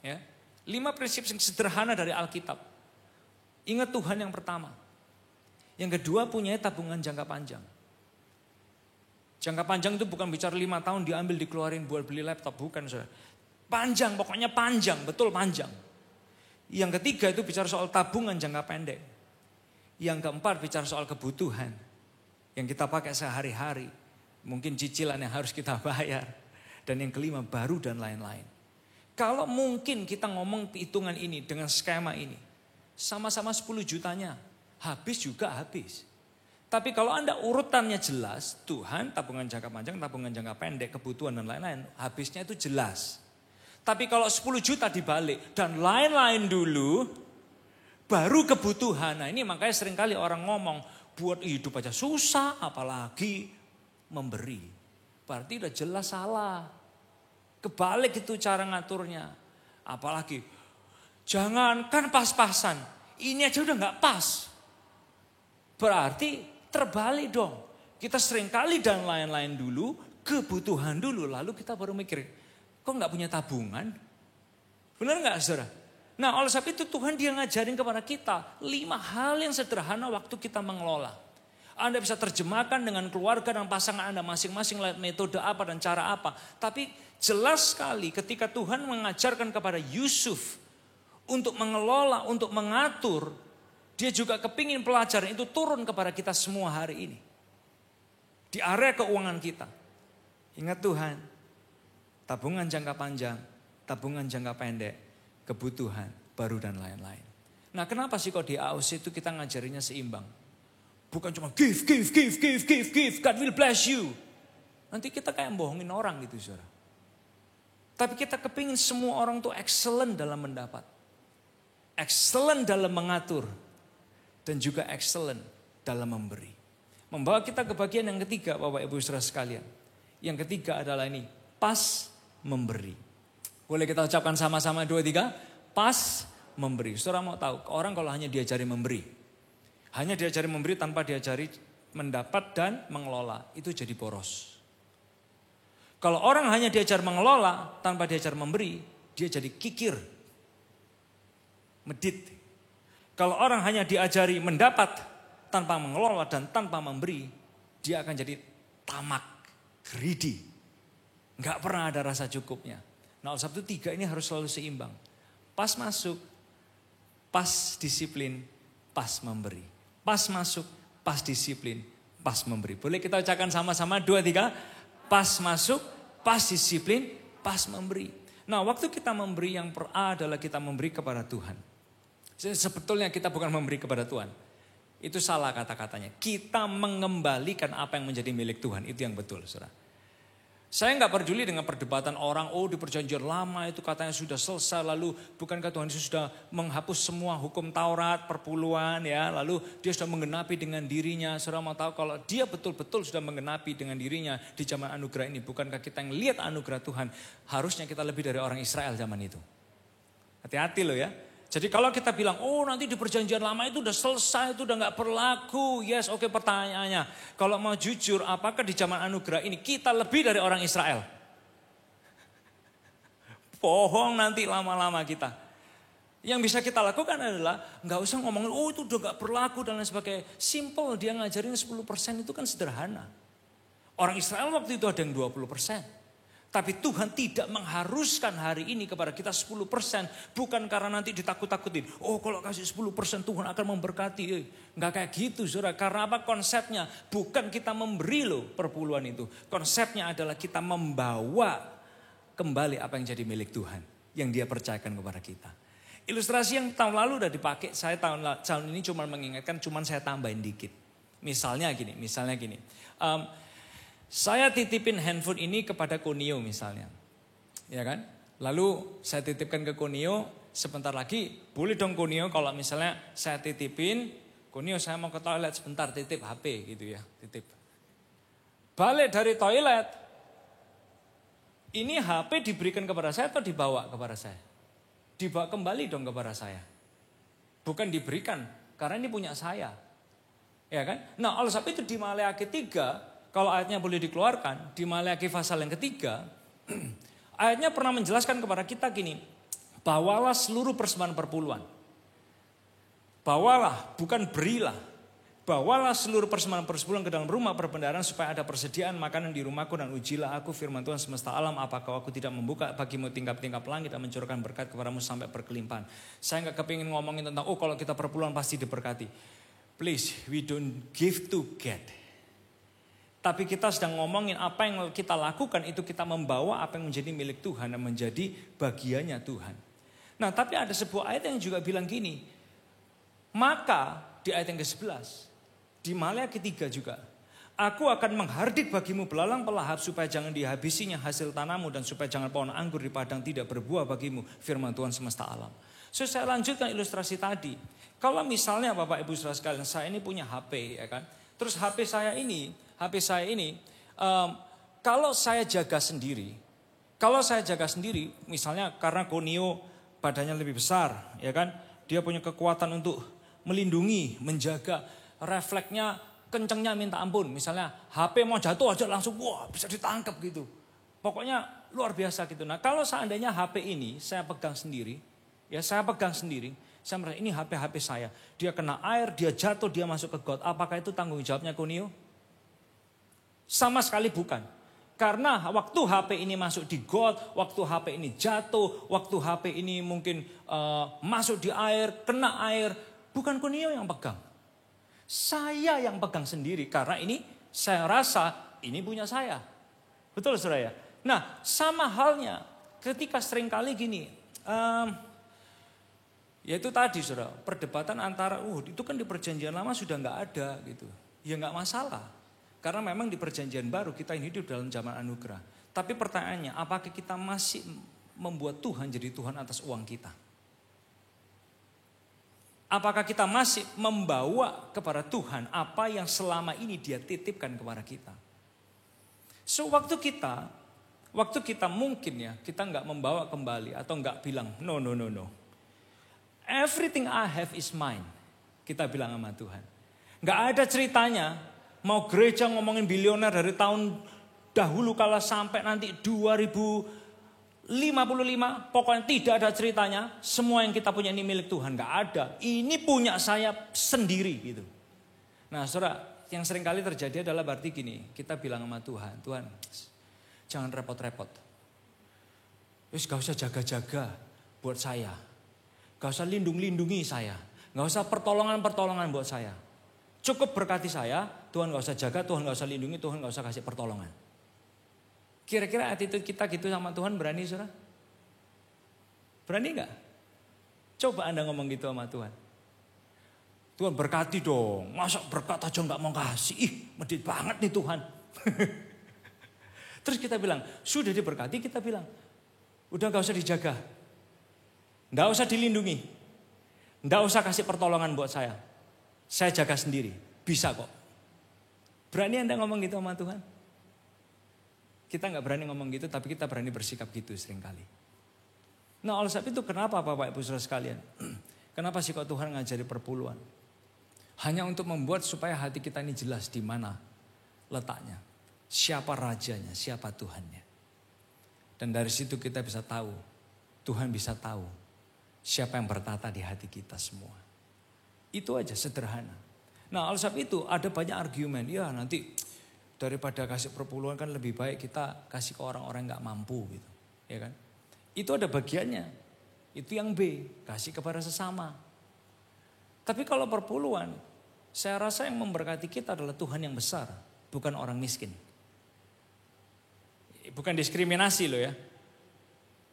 Ya, 5 prinsip yang sederhana dari Alkitab. Ingat Tuhan yang pertama. Yang kedua punya tabungan jangka panjang. Jangka panjang itu bukan bicara 5 tahun diambil dikeluarin buat beli laptop. Bukan saudara. Panjang, pokoknya panjang, betul panjang. Yang ketiga itu bicara soal tabungan jangka pendek. Yang keempat bicara soal kebutuhan yang kita pakai sehari-hari. Mungkin cicilan yang harus kita bayar. Dan yang kelima baru dan lain-lain. Kalau mungkin kita ngomong hitungan ini dengan skema ini. Sama-sama 10 jutanya. Habis juga habis. Tapi kalau Anda urutannya jelas. Tuhan, tabungan jangka panjang, tabungan jangka pendek, kebutuhan dan lain-lain. Habisnya itu jelas. Tapi kalau 10 juta dibalik dan lain-lain dulu. Baru kebutuhan. Nah ini makanya seringkali orang ngomong buat hidup aja susah apalagi memberi. Berarti udah jelas salah. Kebalik itu cara ngaturnya. Apalagi jangankan pas-pasan. Ini aja udah gak pas. Berarti terbalik dong. Kita seringkali dan lain-lain dulu. Kebutuhan dulu lalu kita baru mikir. Kok gak punya tabungan? Benar gak saudara? Nah oleh sebab itu Tuhan dia ngajarin kepada kita 5 hal yang sederhana waktu kita mengelola. Anda bisa terjemahkan dengan keluarga dan pasangan Anda masing-masing lewat metode apa dan cara apa. Tapi jelas sekali ketika Tuhan mengajarkan kepada Yusuf untuk mengelola, untuk mengatur. Dia juga kepingin pelajaran itu turun kepada kita semua hari ini. Di area keuangan kita. Ingat Tuhan, tabungan jangka panjang, tabungan jangka pendek. Kebutuhan, baru dan lain-lain. Nah kenapa sih kok di AOC itu kita ngajarinya seimbang? Bukan cuma give, God will bless you. Nanti kita kayak bohongin orang gitu saudara. Tapi kita kepingin semua orang tuh excellent dalam mendapat. Excellent dalam mengatur. Dan juga excellent dalam memberi. Membawa kita ke bagian yang ketiga Bapak Ibu Saudara sekalian. Yang ketiga adalah ini, pas memberi. Boleh kita ucapkan sama-sama 2, 3. Pas memberi. Saudara mau tahu, orang kalau hanya diajari memberi. Hanya diajari memberi tanpa diajari mendapat dan mengelola. Itu jadi boros. Kalau orang hanya diajar mengelola tanpa diajar memberi. Dia jadi kikir. Medit. Kalau orang hanya diajari mendapat tanpa mengelola dan tanpa memberi. Dia akan jadi tamak. Greedy. Gak pernah ada rasa cukupnya. Nah oleh sebab itu 3 ini harus selalu seimbang. Pas masuk, pas disiplin, pas memberi. Pas masuk, pas disiplin, pas memberi. Boleh kita ucapkan sama-sama 2, 3. Pas masuk, pas disiplin, pas memberi. Nah, waktu kita memberi yang adalah kita memberi kepada Tuhan. Sebetulnya kita bukan memberi kepada Tuhan. Itu salah kata-katanya. Kita mengembalikan apa yang menjadi milik Tuhan. Itu yang betul, saudara. Saya nggak peduli dengan perdebatan orang, oh di perjanjian lama itu katanya sudah selesai, lalu bukankah Tuhan Yesus sudah menghapus semua hukum Taurat, perpuluhan ya, lalu dia sudah menggenapi dengan dirinya. Saudara mau tahu kalau dia betul-betul sudah menggenapi dengan dirinya di zaman anugerah ini, bukankah kita yang lihat anugerah Tuhan, harusnya kita lebih dari orang Israel zaman itu. Hati-hati loh ya. Jadi kalau kita bilang, oh nanti di perjanjian lama itu udah selesai, itu udah gak berlaku. Yes, oke, pertanyaannya. Kalau mau jujur, apakah di zaman anugerah ini kita lebih dari orang Israel? Bohong nanti lama-lama kita. Yang bisa kita lakukan adalah, gak usah ngomongin, oh itu udah gak berlaku dan lain sebagainya. Simple, dia ngajarin 10% itu kan sederhana. Orang Israel waktu itu ada yang 20%. Tapi Tuhan tidak mengharuskan hari ini kepada kita 10%. Bukan karena nanti ditakut-takutin. Oh kalau kasih 10% Tuhan akan memberkati. Enggak kayak gitu saudara. Karena apa konsepnya? Bukan kita memberi loh perpuluhan itu. Konsepnya adalah kita membawa kembali apa yang jadi milik Tuhan. Yang dia percayakan kepada kita. Ilustrasi yang tahun lalu udah dipakai. Saya tahun ini cuma mengingatkan. Cuma saya tambahin dikit. Misalnya gini. Saya titipin handphone ini kepada Konio misalnya. Ya kan? Lalu saya titipkan ke Konio, sebentar lagi boleh dong Konio kalau misalnya saya titipin, Konio saya mau ke toilet sebentar titip HP gitu ya, titip. Balik dari toilet, ini HP diberikan kepada saya atau dibawa kepada saya? Dibawa kembali dong kepada saya. Bukan diberikan, karena ini punya saya. Ya kan? Nah oleh sebab itu di Maleakhi 3, kalau ayatnya boleh dikeluarkan, di Maleakhi pasal yang ketiga, ayatnya pernah menjelaskan kepada kita gini, bawalah seluruh persembahan perpuluhan. Bawalah, bukan berilah. Bawalah seluruh persembahan perpuluhan ke dalam rumah perbendaharaan supaya ada persediaan makanan di rumahku dan ujilah aku firman Tuhan semesta alam, apakah aku tidak membuka bagimu tingkap-tingkap langit dan mencurahkan berkat kepadamu sampai berkelimpahan. Saya nggak kepingin ngomongin tentang, oh kalau kita perpuluhan pasti diberkati. Please, we don't give to get. Tapi kita sedang ngomongin apa yang kita lakukan itu kita membawa apa yang menjadi milik Tuhan dan menjadi bagiannya Tuhan. Nah tapi ada sebuah ayat yang juga bilang gini. Maka di ayat yang ke-11. Di Maleakhi 3 juga. Aku akan menghardik bagimu belalang pelahap supaya jangan dihabisinya hasil tanahmu. Dan supaya jangan pohon anggur di padang tidak berbuah bagimu. Firman Tuhan semesta alam. So saya lanjutkan ilustrasi tadi. Kalau misalnya Bapak Ibu saudara sekalian saya ini punya HP ya kan. Terus HP saya ini, kalau saya jaga sendiri, misalnya karena Konio badannya lebih besar, ya kan, dia punya kekuatan untuk melindungi, menjaga, refleksnya kencengnya minta ampun, misalnya HP mau jatuh aja langsung, wah bisa ditangkap gitu, pokoknya luar biasa gitu. Nah kalau seandainya HP ini saya pegang sendiri, saya merasa ini HP saya. Dia kena air, dia jatuh, dia masuk ke got. Apakah itu tanggung jawabnya Konio? Sama sekali bukan. Karena waktu HP ini masuk di got, waktu HP ini jatuh, waktu HP ini mungkin masuk di air, kena air. Bukan Konio yang pegang. Saya yang pegang sendiri. Karena ini saya rasa ini punya saya. Betul saudara ya? Nah sama halnya ketika seringkali gini. Yaitu tadi saudara, perdebatan antara, itu kan di perjanjian lama sudah nggak ada gitu. Ya nggak masalah. Karena memang di perjanjian baru kita hidup dalam zaman anugerah. Tapi pertanyaannya, apakah kita masih membuat Tuhan jadi Tuhan atas uang kita? Apakah kita masih membawa kepada Tuhan apa yang selama ini dia titipkan kepada kita? So waktu kita mungkin ya, kita nggak membawa kembali atau nggak bilang, no. Everything I have is mine. Kita bilang sama Tuhan. Gak ada ceritanya. Mau gereja ngomongin bilioner dari tahun dahulu kala sampai nanti 2055. Pokoknya tidak ada ceritanya. Semua yang kita punya ini milik Tuhan. Gak ada. Ini punya saya sendiri gitu. Nah saudara, yang sering kali terjadi adalah berarti gini. Kita bilang sama Tuhan. Tuhan jangan repot-repot. Gak usah jaga-jaga buat saya. Gak usah lindungi saya. Gak usah pertolongan buat saya. Cukup berkati saya. Tuhan gak usah jaga, Tuhan gak usah lindungi, Tuhan gak usah kasih pertolongan. Kira-kira attitude kita gitu sama Tuhan berani saudara? Berani nggak? Coba Anda ngomong gitu sama Tuhan. Tuhan berkati dong. Masa berkat aja nggak mau kasih? Ih, medit banget nih Tuhan. Terus kita bilang, sudah diberkati, kita bilang, udah gak usah dijaga. Gak usah dilindungi. Gak usah kasih pertolongan buat saya. Saya jaga sendiri. Bisa kok. Berani Anda ngomong gitu sama Tuhan? Kita gak berani ngomong gitu, tapi kita berani bersikap gitu seringkali. Nah oleh sebab itu kenapa Bapak Ibu Saudara sekalian? Kenapa sih kok Tuhan ngajari perpuluhan? Hanya untuk membuat supaya hati kita ini jelas di mana letaknya. Siapa rajanya, siapa Tuhannya. Dan dari situ kita bisa tahu, Tuhan bisa tahu siapa yang bertata di hati kita semua. Itu aja sederhana. Nah oleh sebab itu ada banyak argumen. Ya nanti daripada kasih perpuluhan kan lebih baik kita kasih ke orang-orang yang gak mampu gitu. Ya kan? Itu ada bagiannya. Itu yang B, kasih kepada sesama. Tapi kalau perpuluhan, saya rasa yang memberkati kita adalah Tuhan yang besar, bukan orang miskin. Bukan diskriminasi loh ya.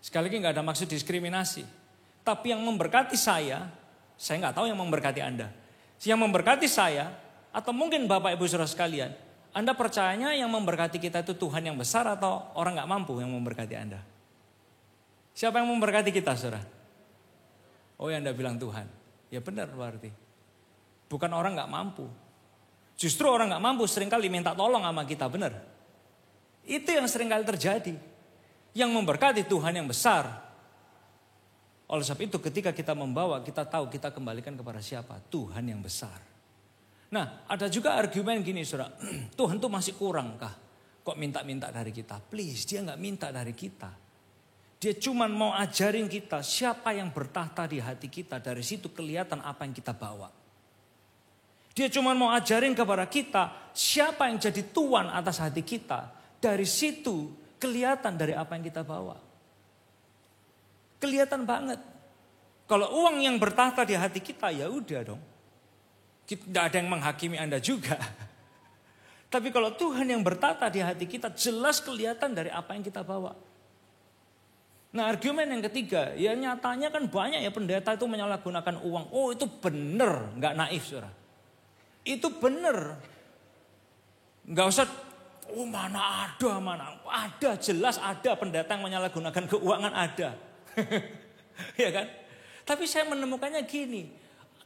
Sekali lagi gak ada maksud diskriminasi. Tapi yang memberkati saya gak tahu yang memberkati Anda. Yang memberkati saya, atau mungkin Bapak Ibu Saudara sekalian, Anda percayanya yang memberkati kita itu Tuhan yang besar atau orang gak mampu yang memberkati Anda? Siapa yang memberkati kita saudara? Oh ya Anda bilang Tuhan. Ya benar berarti. Bukan orang gak mampu. Justru orang gak mampu seringkali minta tolong sama kita, benar. Itu yang seringkali terjadi. Yang memberkati Tuhan yang besar. Oleh sebab itu ketika kita membawa, kita tahu kita kembalikan kepada siapa? Tuhan yang besar. Nah ada juga argumen gini saudara. Tuhan tuh masih kurang kah? Kok minta-minta dari kita? Please, dia gak minta dari kita. Dia cuma mau ajarin kita siapa yang bertahta di hati kita. Dari situ kelihatan apa yang kita bawa. Dia cuma mau ajarin kepada kita siapa yang jadi tuan atas hati kita. Dari situ kelihatan dari apa yang kita bawa. Kelihatan banget. Kalau uang yang bertahta di hati kita ya udah dong. Tidak ada yang menghakimi Anda juga. Tapi kalau Tuhan yang bertahta di hati kita jelas kelihatan dari apa yang kita bawa. Nah argumen yang ketiga, ya nyatanya kan banyak ya pendeta itu menyalahgunakan uang. Oh itu benar, gak naif saudara. Itu benar. Gak usah, oh mana ada jelas ada pendeta yang menyalahgunakan keuangan ada. Ya kan? Tapi saya menemukannya gini,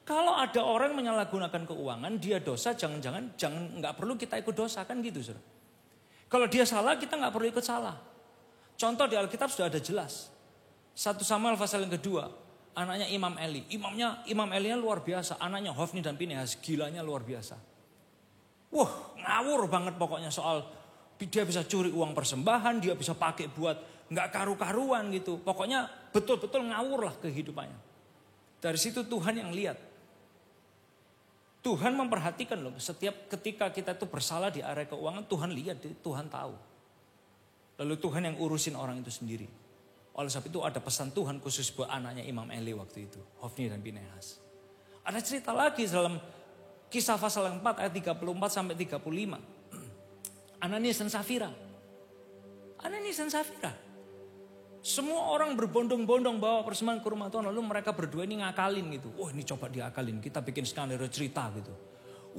kalau ada orang menyalahgunakan keuangan, dia dosa, jangan nggak perlu kita ikut dosa kan gitu saudara. Kalau dia salah kita nggak perlu ikut salah. Contoh di Alkitab sudah ada jelas. 1 Samuel pasal yang kedua. Anaknya Imam Eli. Imam Eli-nya luar biasa. Anaknya Hofni dan Pinehas. Gilanya luar biasa. Wah ngawur banget pokoknya soal. Dia bisa curi uang persembahan. Dia bisa pakai buat gak karu-karuan gitu. Pokoknya betul-betul ngawur lah kehidupannya. Dari situ Tuhan yang lihat. Tuhan memperhatikan loh. Setiap ketika kita itu bersalah di area keuangan. Tuhan lihat, Tuhan tahu. Lalu Tuhan yang urusin orang itu sendiri. Oleh sebab itu ada pesan Tuhan khusus buat anaknya Imam Eli waktu itu. Hofni dan Pinehas. Ada cerita lagi dalam Kisah pasal 4 ayat 34 sampai 35. Ananias dan Safira. Semua orang berbondong-bondong bawa persembahan ke rumah Tuhan. Lalu mereka berdua ini ngakalin gitu. Wah ini coba diakalin. Kita bikin skenario cerita gitu.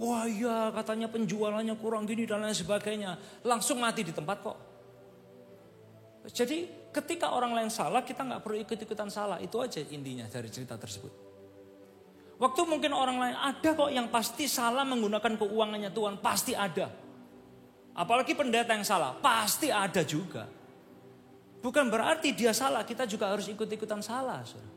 Wah ya katanya penjualannya kurang gini dan lain sebagainya. Langsung mati di tempat kok. Jadi ketika orang lain salah kita gak perlu ikut-ikutan salah. Itu aja intinya dari cerita tersebut. Waktu mungkin orang lain ada kok yang pasti salah menggunakan keuangannya Tuhan. Pasti ada. Apalagi pendeta yang salah. Pasti ada juga. Bukan berarti dia salah. Kita juga harus ikut-ikutan salah. Saudara.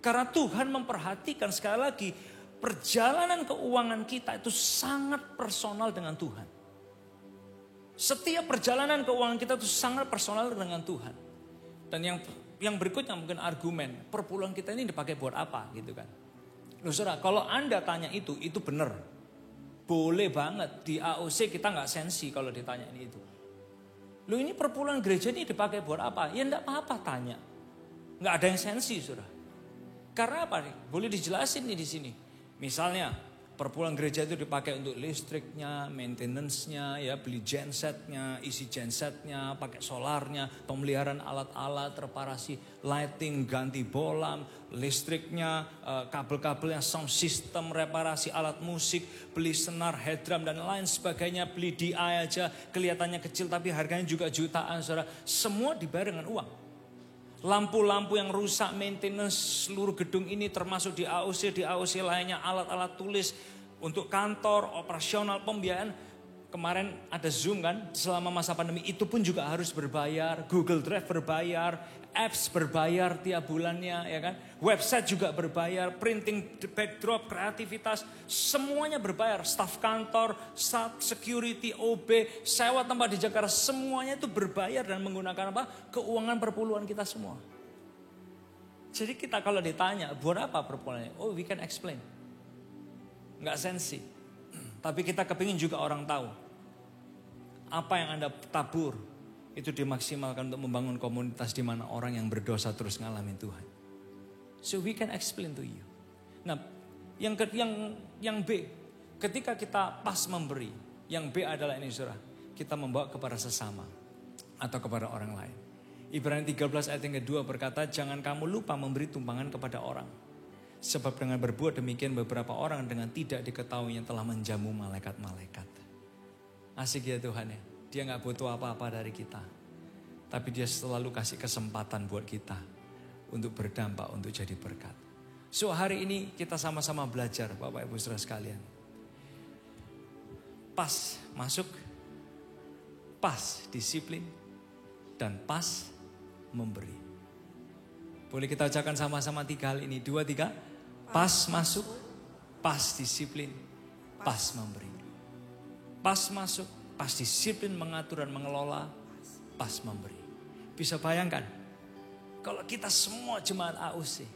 Karena Tuhan memperhatikan sekali lagi. Perjalanan keuangan kita itu sangat personal dengan Tuhan. Setiap perjalanan keuangan kita itu sangat personal dengan Tuhan. Dan yang berikutnya mungkin argumen. Perpuluhan kita ini dipakai buat apa gitu kan. Loh saudara, kalau Anda tanya itu benar. Boleh banget. Di AOC kita gak sensi kalau ditanya ini itu. Loh ini perpuluhan gereja ini dipakai buat apa? Ya enggak apa-apa tanya. Gak ada yang sensi saudara. Karena apa nih? Boleh dijelasin nih di sini. Misalnya Perpuluhan gereja itu dipakai untuk listriknya, maintenance-nya, ya, beli gensetnya, isi gensetnya, pakai solarnya, pemeliharaan alat-alat, reparasi lighting, ganti bolam, listriknya, kabel-kabelnya, sound system, reparasi alat musik, beli senar, head drum dan lain sebagainya, beli DI aja, kelihatannya kecil tapi harganya juga jutaan, saudara. Semua dibayar dengan uang. Lampu-lampu yang rusak, maintenance seluruh gedung ini termasuk di AOC lainnya, alat-alat tulis untuk kantor, operasional, pembiayaan. Kemarin ada Zoom kan, selama masa pandemi itu pun juga harus berbayar. Google Drive berbayar, apps berbayar tiap bulannya, ya kan. Website juga berbayar, printing backdrop, kreativitas, semuanya berbayar. Staf kantor, staff security, OB, sewa tempat di Jakarta, semuanya itu berbayar dan menggunakan apa? Keuangan perpuluhan kita semua. Jadi kita kalau ditanya, buat apa perpuluhannya? Oh, we can explain. Nggak sensi. Tapi kita kepingin juga orang tahu. Apa yang Anda tabur itu dimaksimalkan untuk membangun komunitas di mana orang yang berdosa terus ngalamin Tuhan. So we can explain to you. Nah, yang B, ketika kita pas memberi, yang B adalah ini saudara, kita membawa kepada sesama atau kepada orang lain. Ibrani 13 ayat yang kedua berkata, jangan kamu lupa memberi tumpangan kepada orang. Sebab dengan berbuat demikian beberapa orang dengan tidak diketahuinya telah menjamu malaikat-malaikat. Asik ya Tuhan ya. Dia gak butuh apa-apa dari kita. Tapi dia selalu kasih kesempatan buat kita. Untuk berdampak, untuk jadi berkat. So hari ini kita sama-sama belajar Bapak Ibu Saudara sekalian. Pas masuk. Pas disiplin. Dan pas memberi. Boleh kita ucapkan sama-sama 3 hal ini. 2, 3. Pas masuk, pas disiplin, pas memberi. Pas masuk, pas disiplin mengatur dan mengelola, pas memberi. Bisa bayangkan, kalau kita semua jemaat AOC,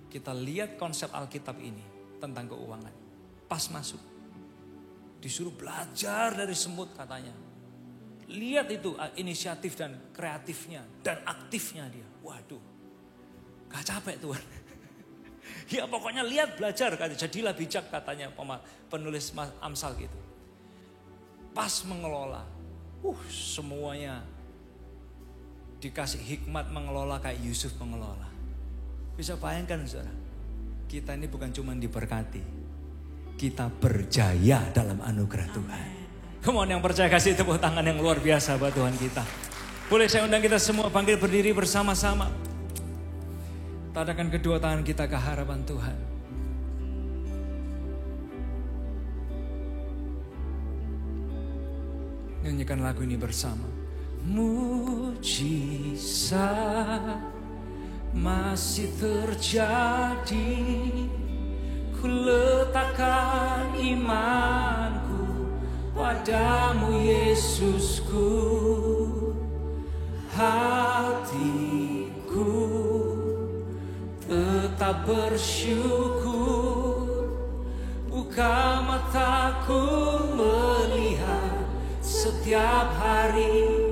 kita lihat konsep Alkitab ini tentang keuangan. Pas masuk, disuruh belajar dari semut katanya. Lihat itu inisiatif dan kreatifnya dan aktifnya dia. Waduh, gak capek Tuhan. Ya pokoknya lihat belajar, jadilah bijak katanya penulis Amsal gitu. Pas mengelola, semuanya dikasih hikmat mengelola kayak Yusuf mengelola. Bisa bayangkan saudara, kita ini bukan cuma diberkati, kita berjaya dalam anugerah Tuhan. Come on, yang percaya kasih tepuk tangan yang luar biasa buat Tuhan kita. Boleh saya undang kita semua bangkit berdiri bersama-sama. Tadakan kedua tangan kita ke harapan Tuhan. Nyanyikan lagu ini bersama. Mujizat masih terjadi. Ku letakkan imanku padamu Yesusku. Hatiku tetap bersyukur, buka mataku melihat setiap hari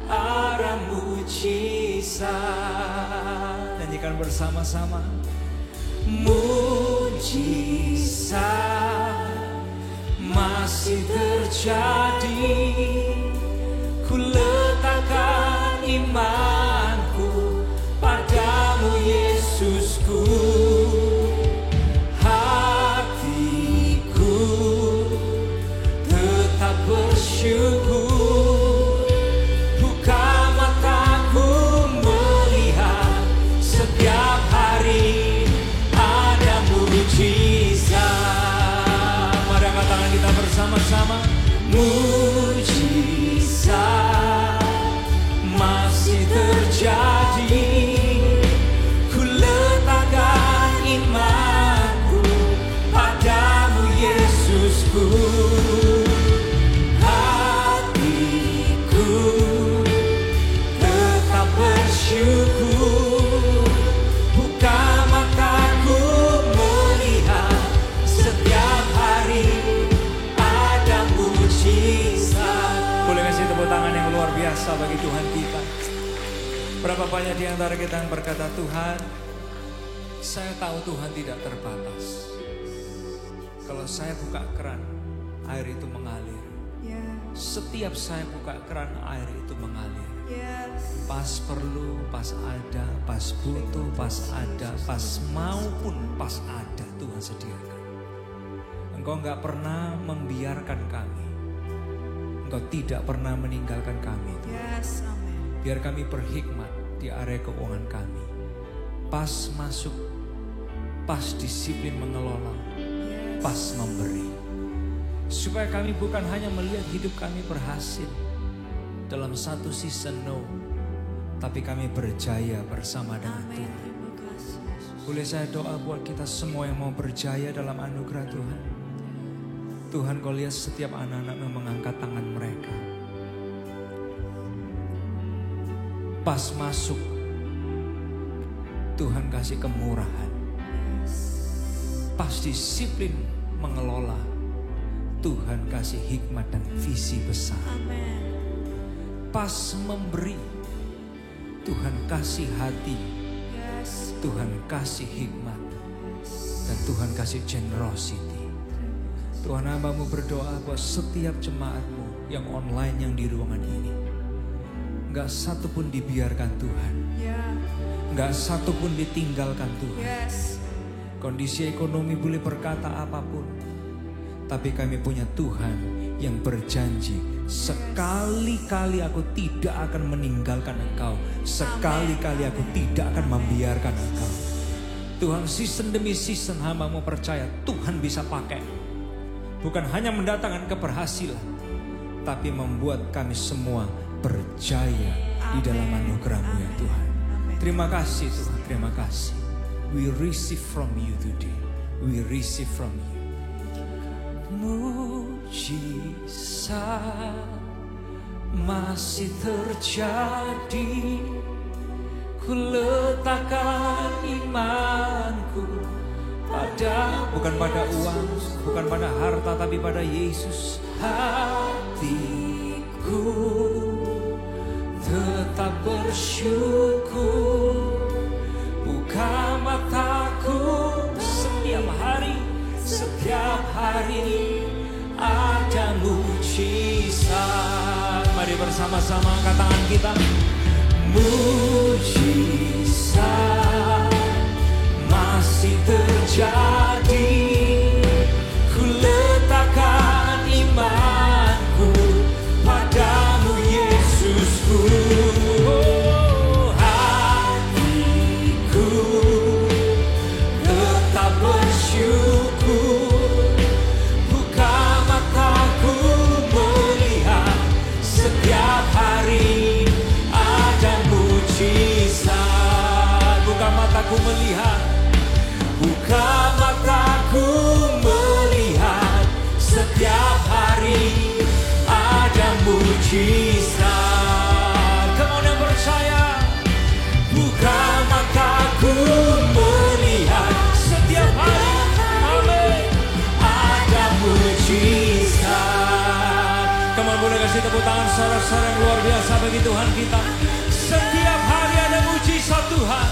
ada mujizat. Nyanyikan bersama-sama. Mujizat masih terjadi, ku letakkan imanku padamu Yesusku. Hatiku tetap bersyukur, buka mataku melihat setiap hari ada mujizat. Mari angkat tangan kita bersama-sama. Mujizat masih terjadi, ku letakkan imanku padamu Yesusku. Hatiku tetap bersyukur, buka mataku melihat setiap hari ada mujizat. Boleh kasih tepuk tangan yang luar biasa bagi Tuhan kita. Berapa banyak di antara kita yang berkata, Tuhan, saya tahu Tuhan tidak terbatas. Kalau saya buka keran, air itu mengalir. Setiap saya buka keran, air itu mengalir. Pas perlu, pas ada, pas butuh, pas ada, pas maupun pas ada, Tuhan sediakan. Engkau enggak pernah membiarkan kami. Engkau tidak pernah meninggalkan kami. Biar kami berhikmat di area keuangan kami. Pas masuk, pas disiplin mengelola, pas memberi. Supaya kami bukan hanya melihat hidup kami berhasil dalam satu season, no, tapi kami berjaya bersama dengan Tuhan. Boleh saya doa buat kita semua yang mau berjaya dalam anugerah Tuhan. Tuhan, Kau lihat setiap anak-anak yang mengangkat tangan mereka. Pas masuk, Tuhan kasih kemurahan. Pas disiplin mengelola, Tuhan kasih hikmat dan visi besar. Pas memberi, Tuhan kasih hati, Tuhan kasih hikmat, dan Tuhan kasih generosity. Tuhan, hamba-Mu berdoa buat setiap jemaat-Mu yang online, yang di ruangan ini. Gak satu pun dibiarkan Tuhan. Gak satu pun ditinggalkan Tuhan. Kondisi ekonomi boleh berkata apapun, tapi kami punya Tuhan yang berjanji, sekali-kali aku tidak akan meninggalkan Engkau. Sekali-kali aku tidak akan membiarkan Engkau. Tuhan, season demi season hamba-Mu percaya Tuhan bisa pakai. Bukan hanya mendatangkan keberhasilan, tapi membuat kami semua berjaya di dalam anugerah-Mu ya Tuhan. Terima kasih Tuhan, terima kasih. We receive from you today. We receive from you. Mujizat masih terjadi. Ku letakkan imanku pada, bukan pada uang, bukan pada harta, tapi pada Yesus. Hatiku tetap bersyukur. Buka mataku setiap hari ada mujizat. Mari bersama-sama angkat tangan kita. Mujizat masih terjadi. Ku letakkan imanku padamu Yesusku. Hatiku tetap bersyukur. Buka mataku melihat setiap hari ada mujizat. Buka mataku melihat. Buka mataku melihat setiap hari ada mujizat. Kamu yang percaya. Buka mataku melihat setiap hari, amin, ada mujizat. Kamu boleh kasih tepuk tangan sorak-sorak yang luar biasa bagi Tuhan kita. Setiap hari ada mujizat Tuhan.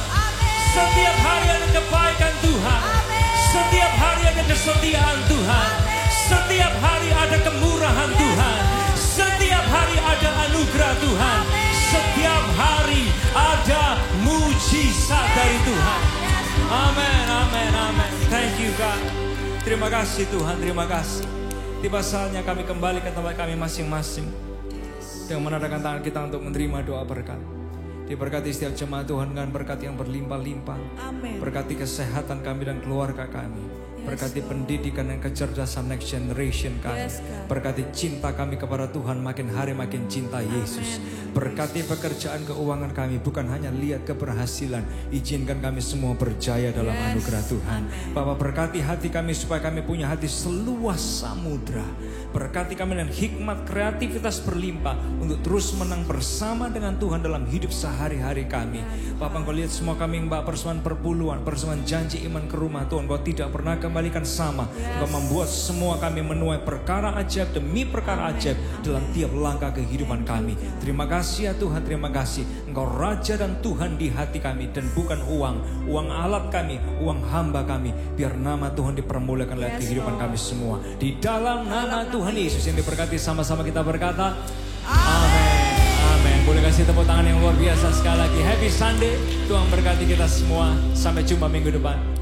Setiap hari ada kebaikan Tuhan. Setiap hari ada kesetiaan Tuhan. Setiap hari ada kemurahan Tuhan. Setiap hari ada anugerah Tuhan. Setiap hari ada mujizat dari Tuhan. Amin, amin, amin. Thank you God. Terima kasih Tuhan, terima kasih. Tiba saatnya kami kembali ke tempat kami masing-masing. Dengan menadahkan tangan kita untuk menerima doa berkat. Diberkati setiap jemaat Tuhan dengan berkat yang berlimpah-limpah. Berkati kesehatan kami dan keluarga kami. Berkati pendidikan dan kecerdasan next generation kami. Berkati cinta kami kepada Tuhan makin hari makin cinta Yesus. Berkati pekerjaan keuangan kami, bukan hanya lihat keberhasilan. Izinkan kami semua berjaya dalam anugerah Tuhan. Bapa, berkati hati kami supaya kami punya hati seluas samudra. Berkati kami dengan hikmat, kreativitas berlimpah untuk terus menang bersama dengan Tuhan dalam hidup sehari-hari kami. Bapak, Engkau lihat semua kami, Mbak, persembahan perpuluhan, persembahan janji iman ke rumah Tuhan. Engkau tidak pernah kembalikan sama. Engkau membuat semua kami menuai perkara ajaib demi perkara ajaib dalam tiap langkah kehidupan kami. Terima kasih ya Tuhan, terima kasih. Engkau Raja dan Tuhan di hati kami, dan bukan uang alat kami, uang hamba kami. Biar nama Tuhan dipermuliakan lewat kehidupan kami semua. Di dalam nama Tuhan Yesus yang diberkati, sama-sama kita berkata amin. Amin. Boleh kasih tepuk tangan yang luar biasa sekali lagi. Happy Sunday. Tuhan berkati kita semua. Sampai jumpa minggu depan.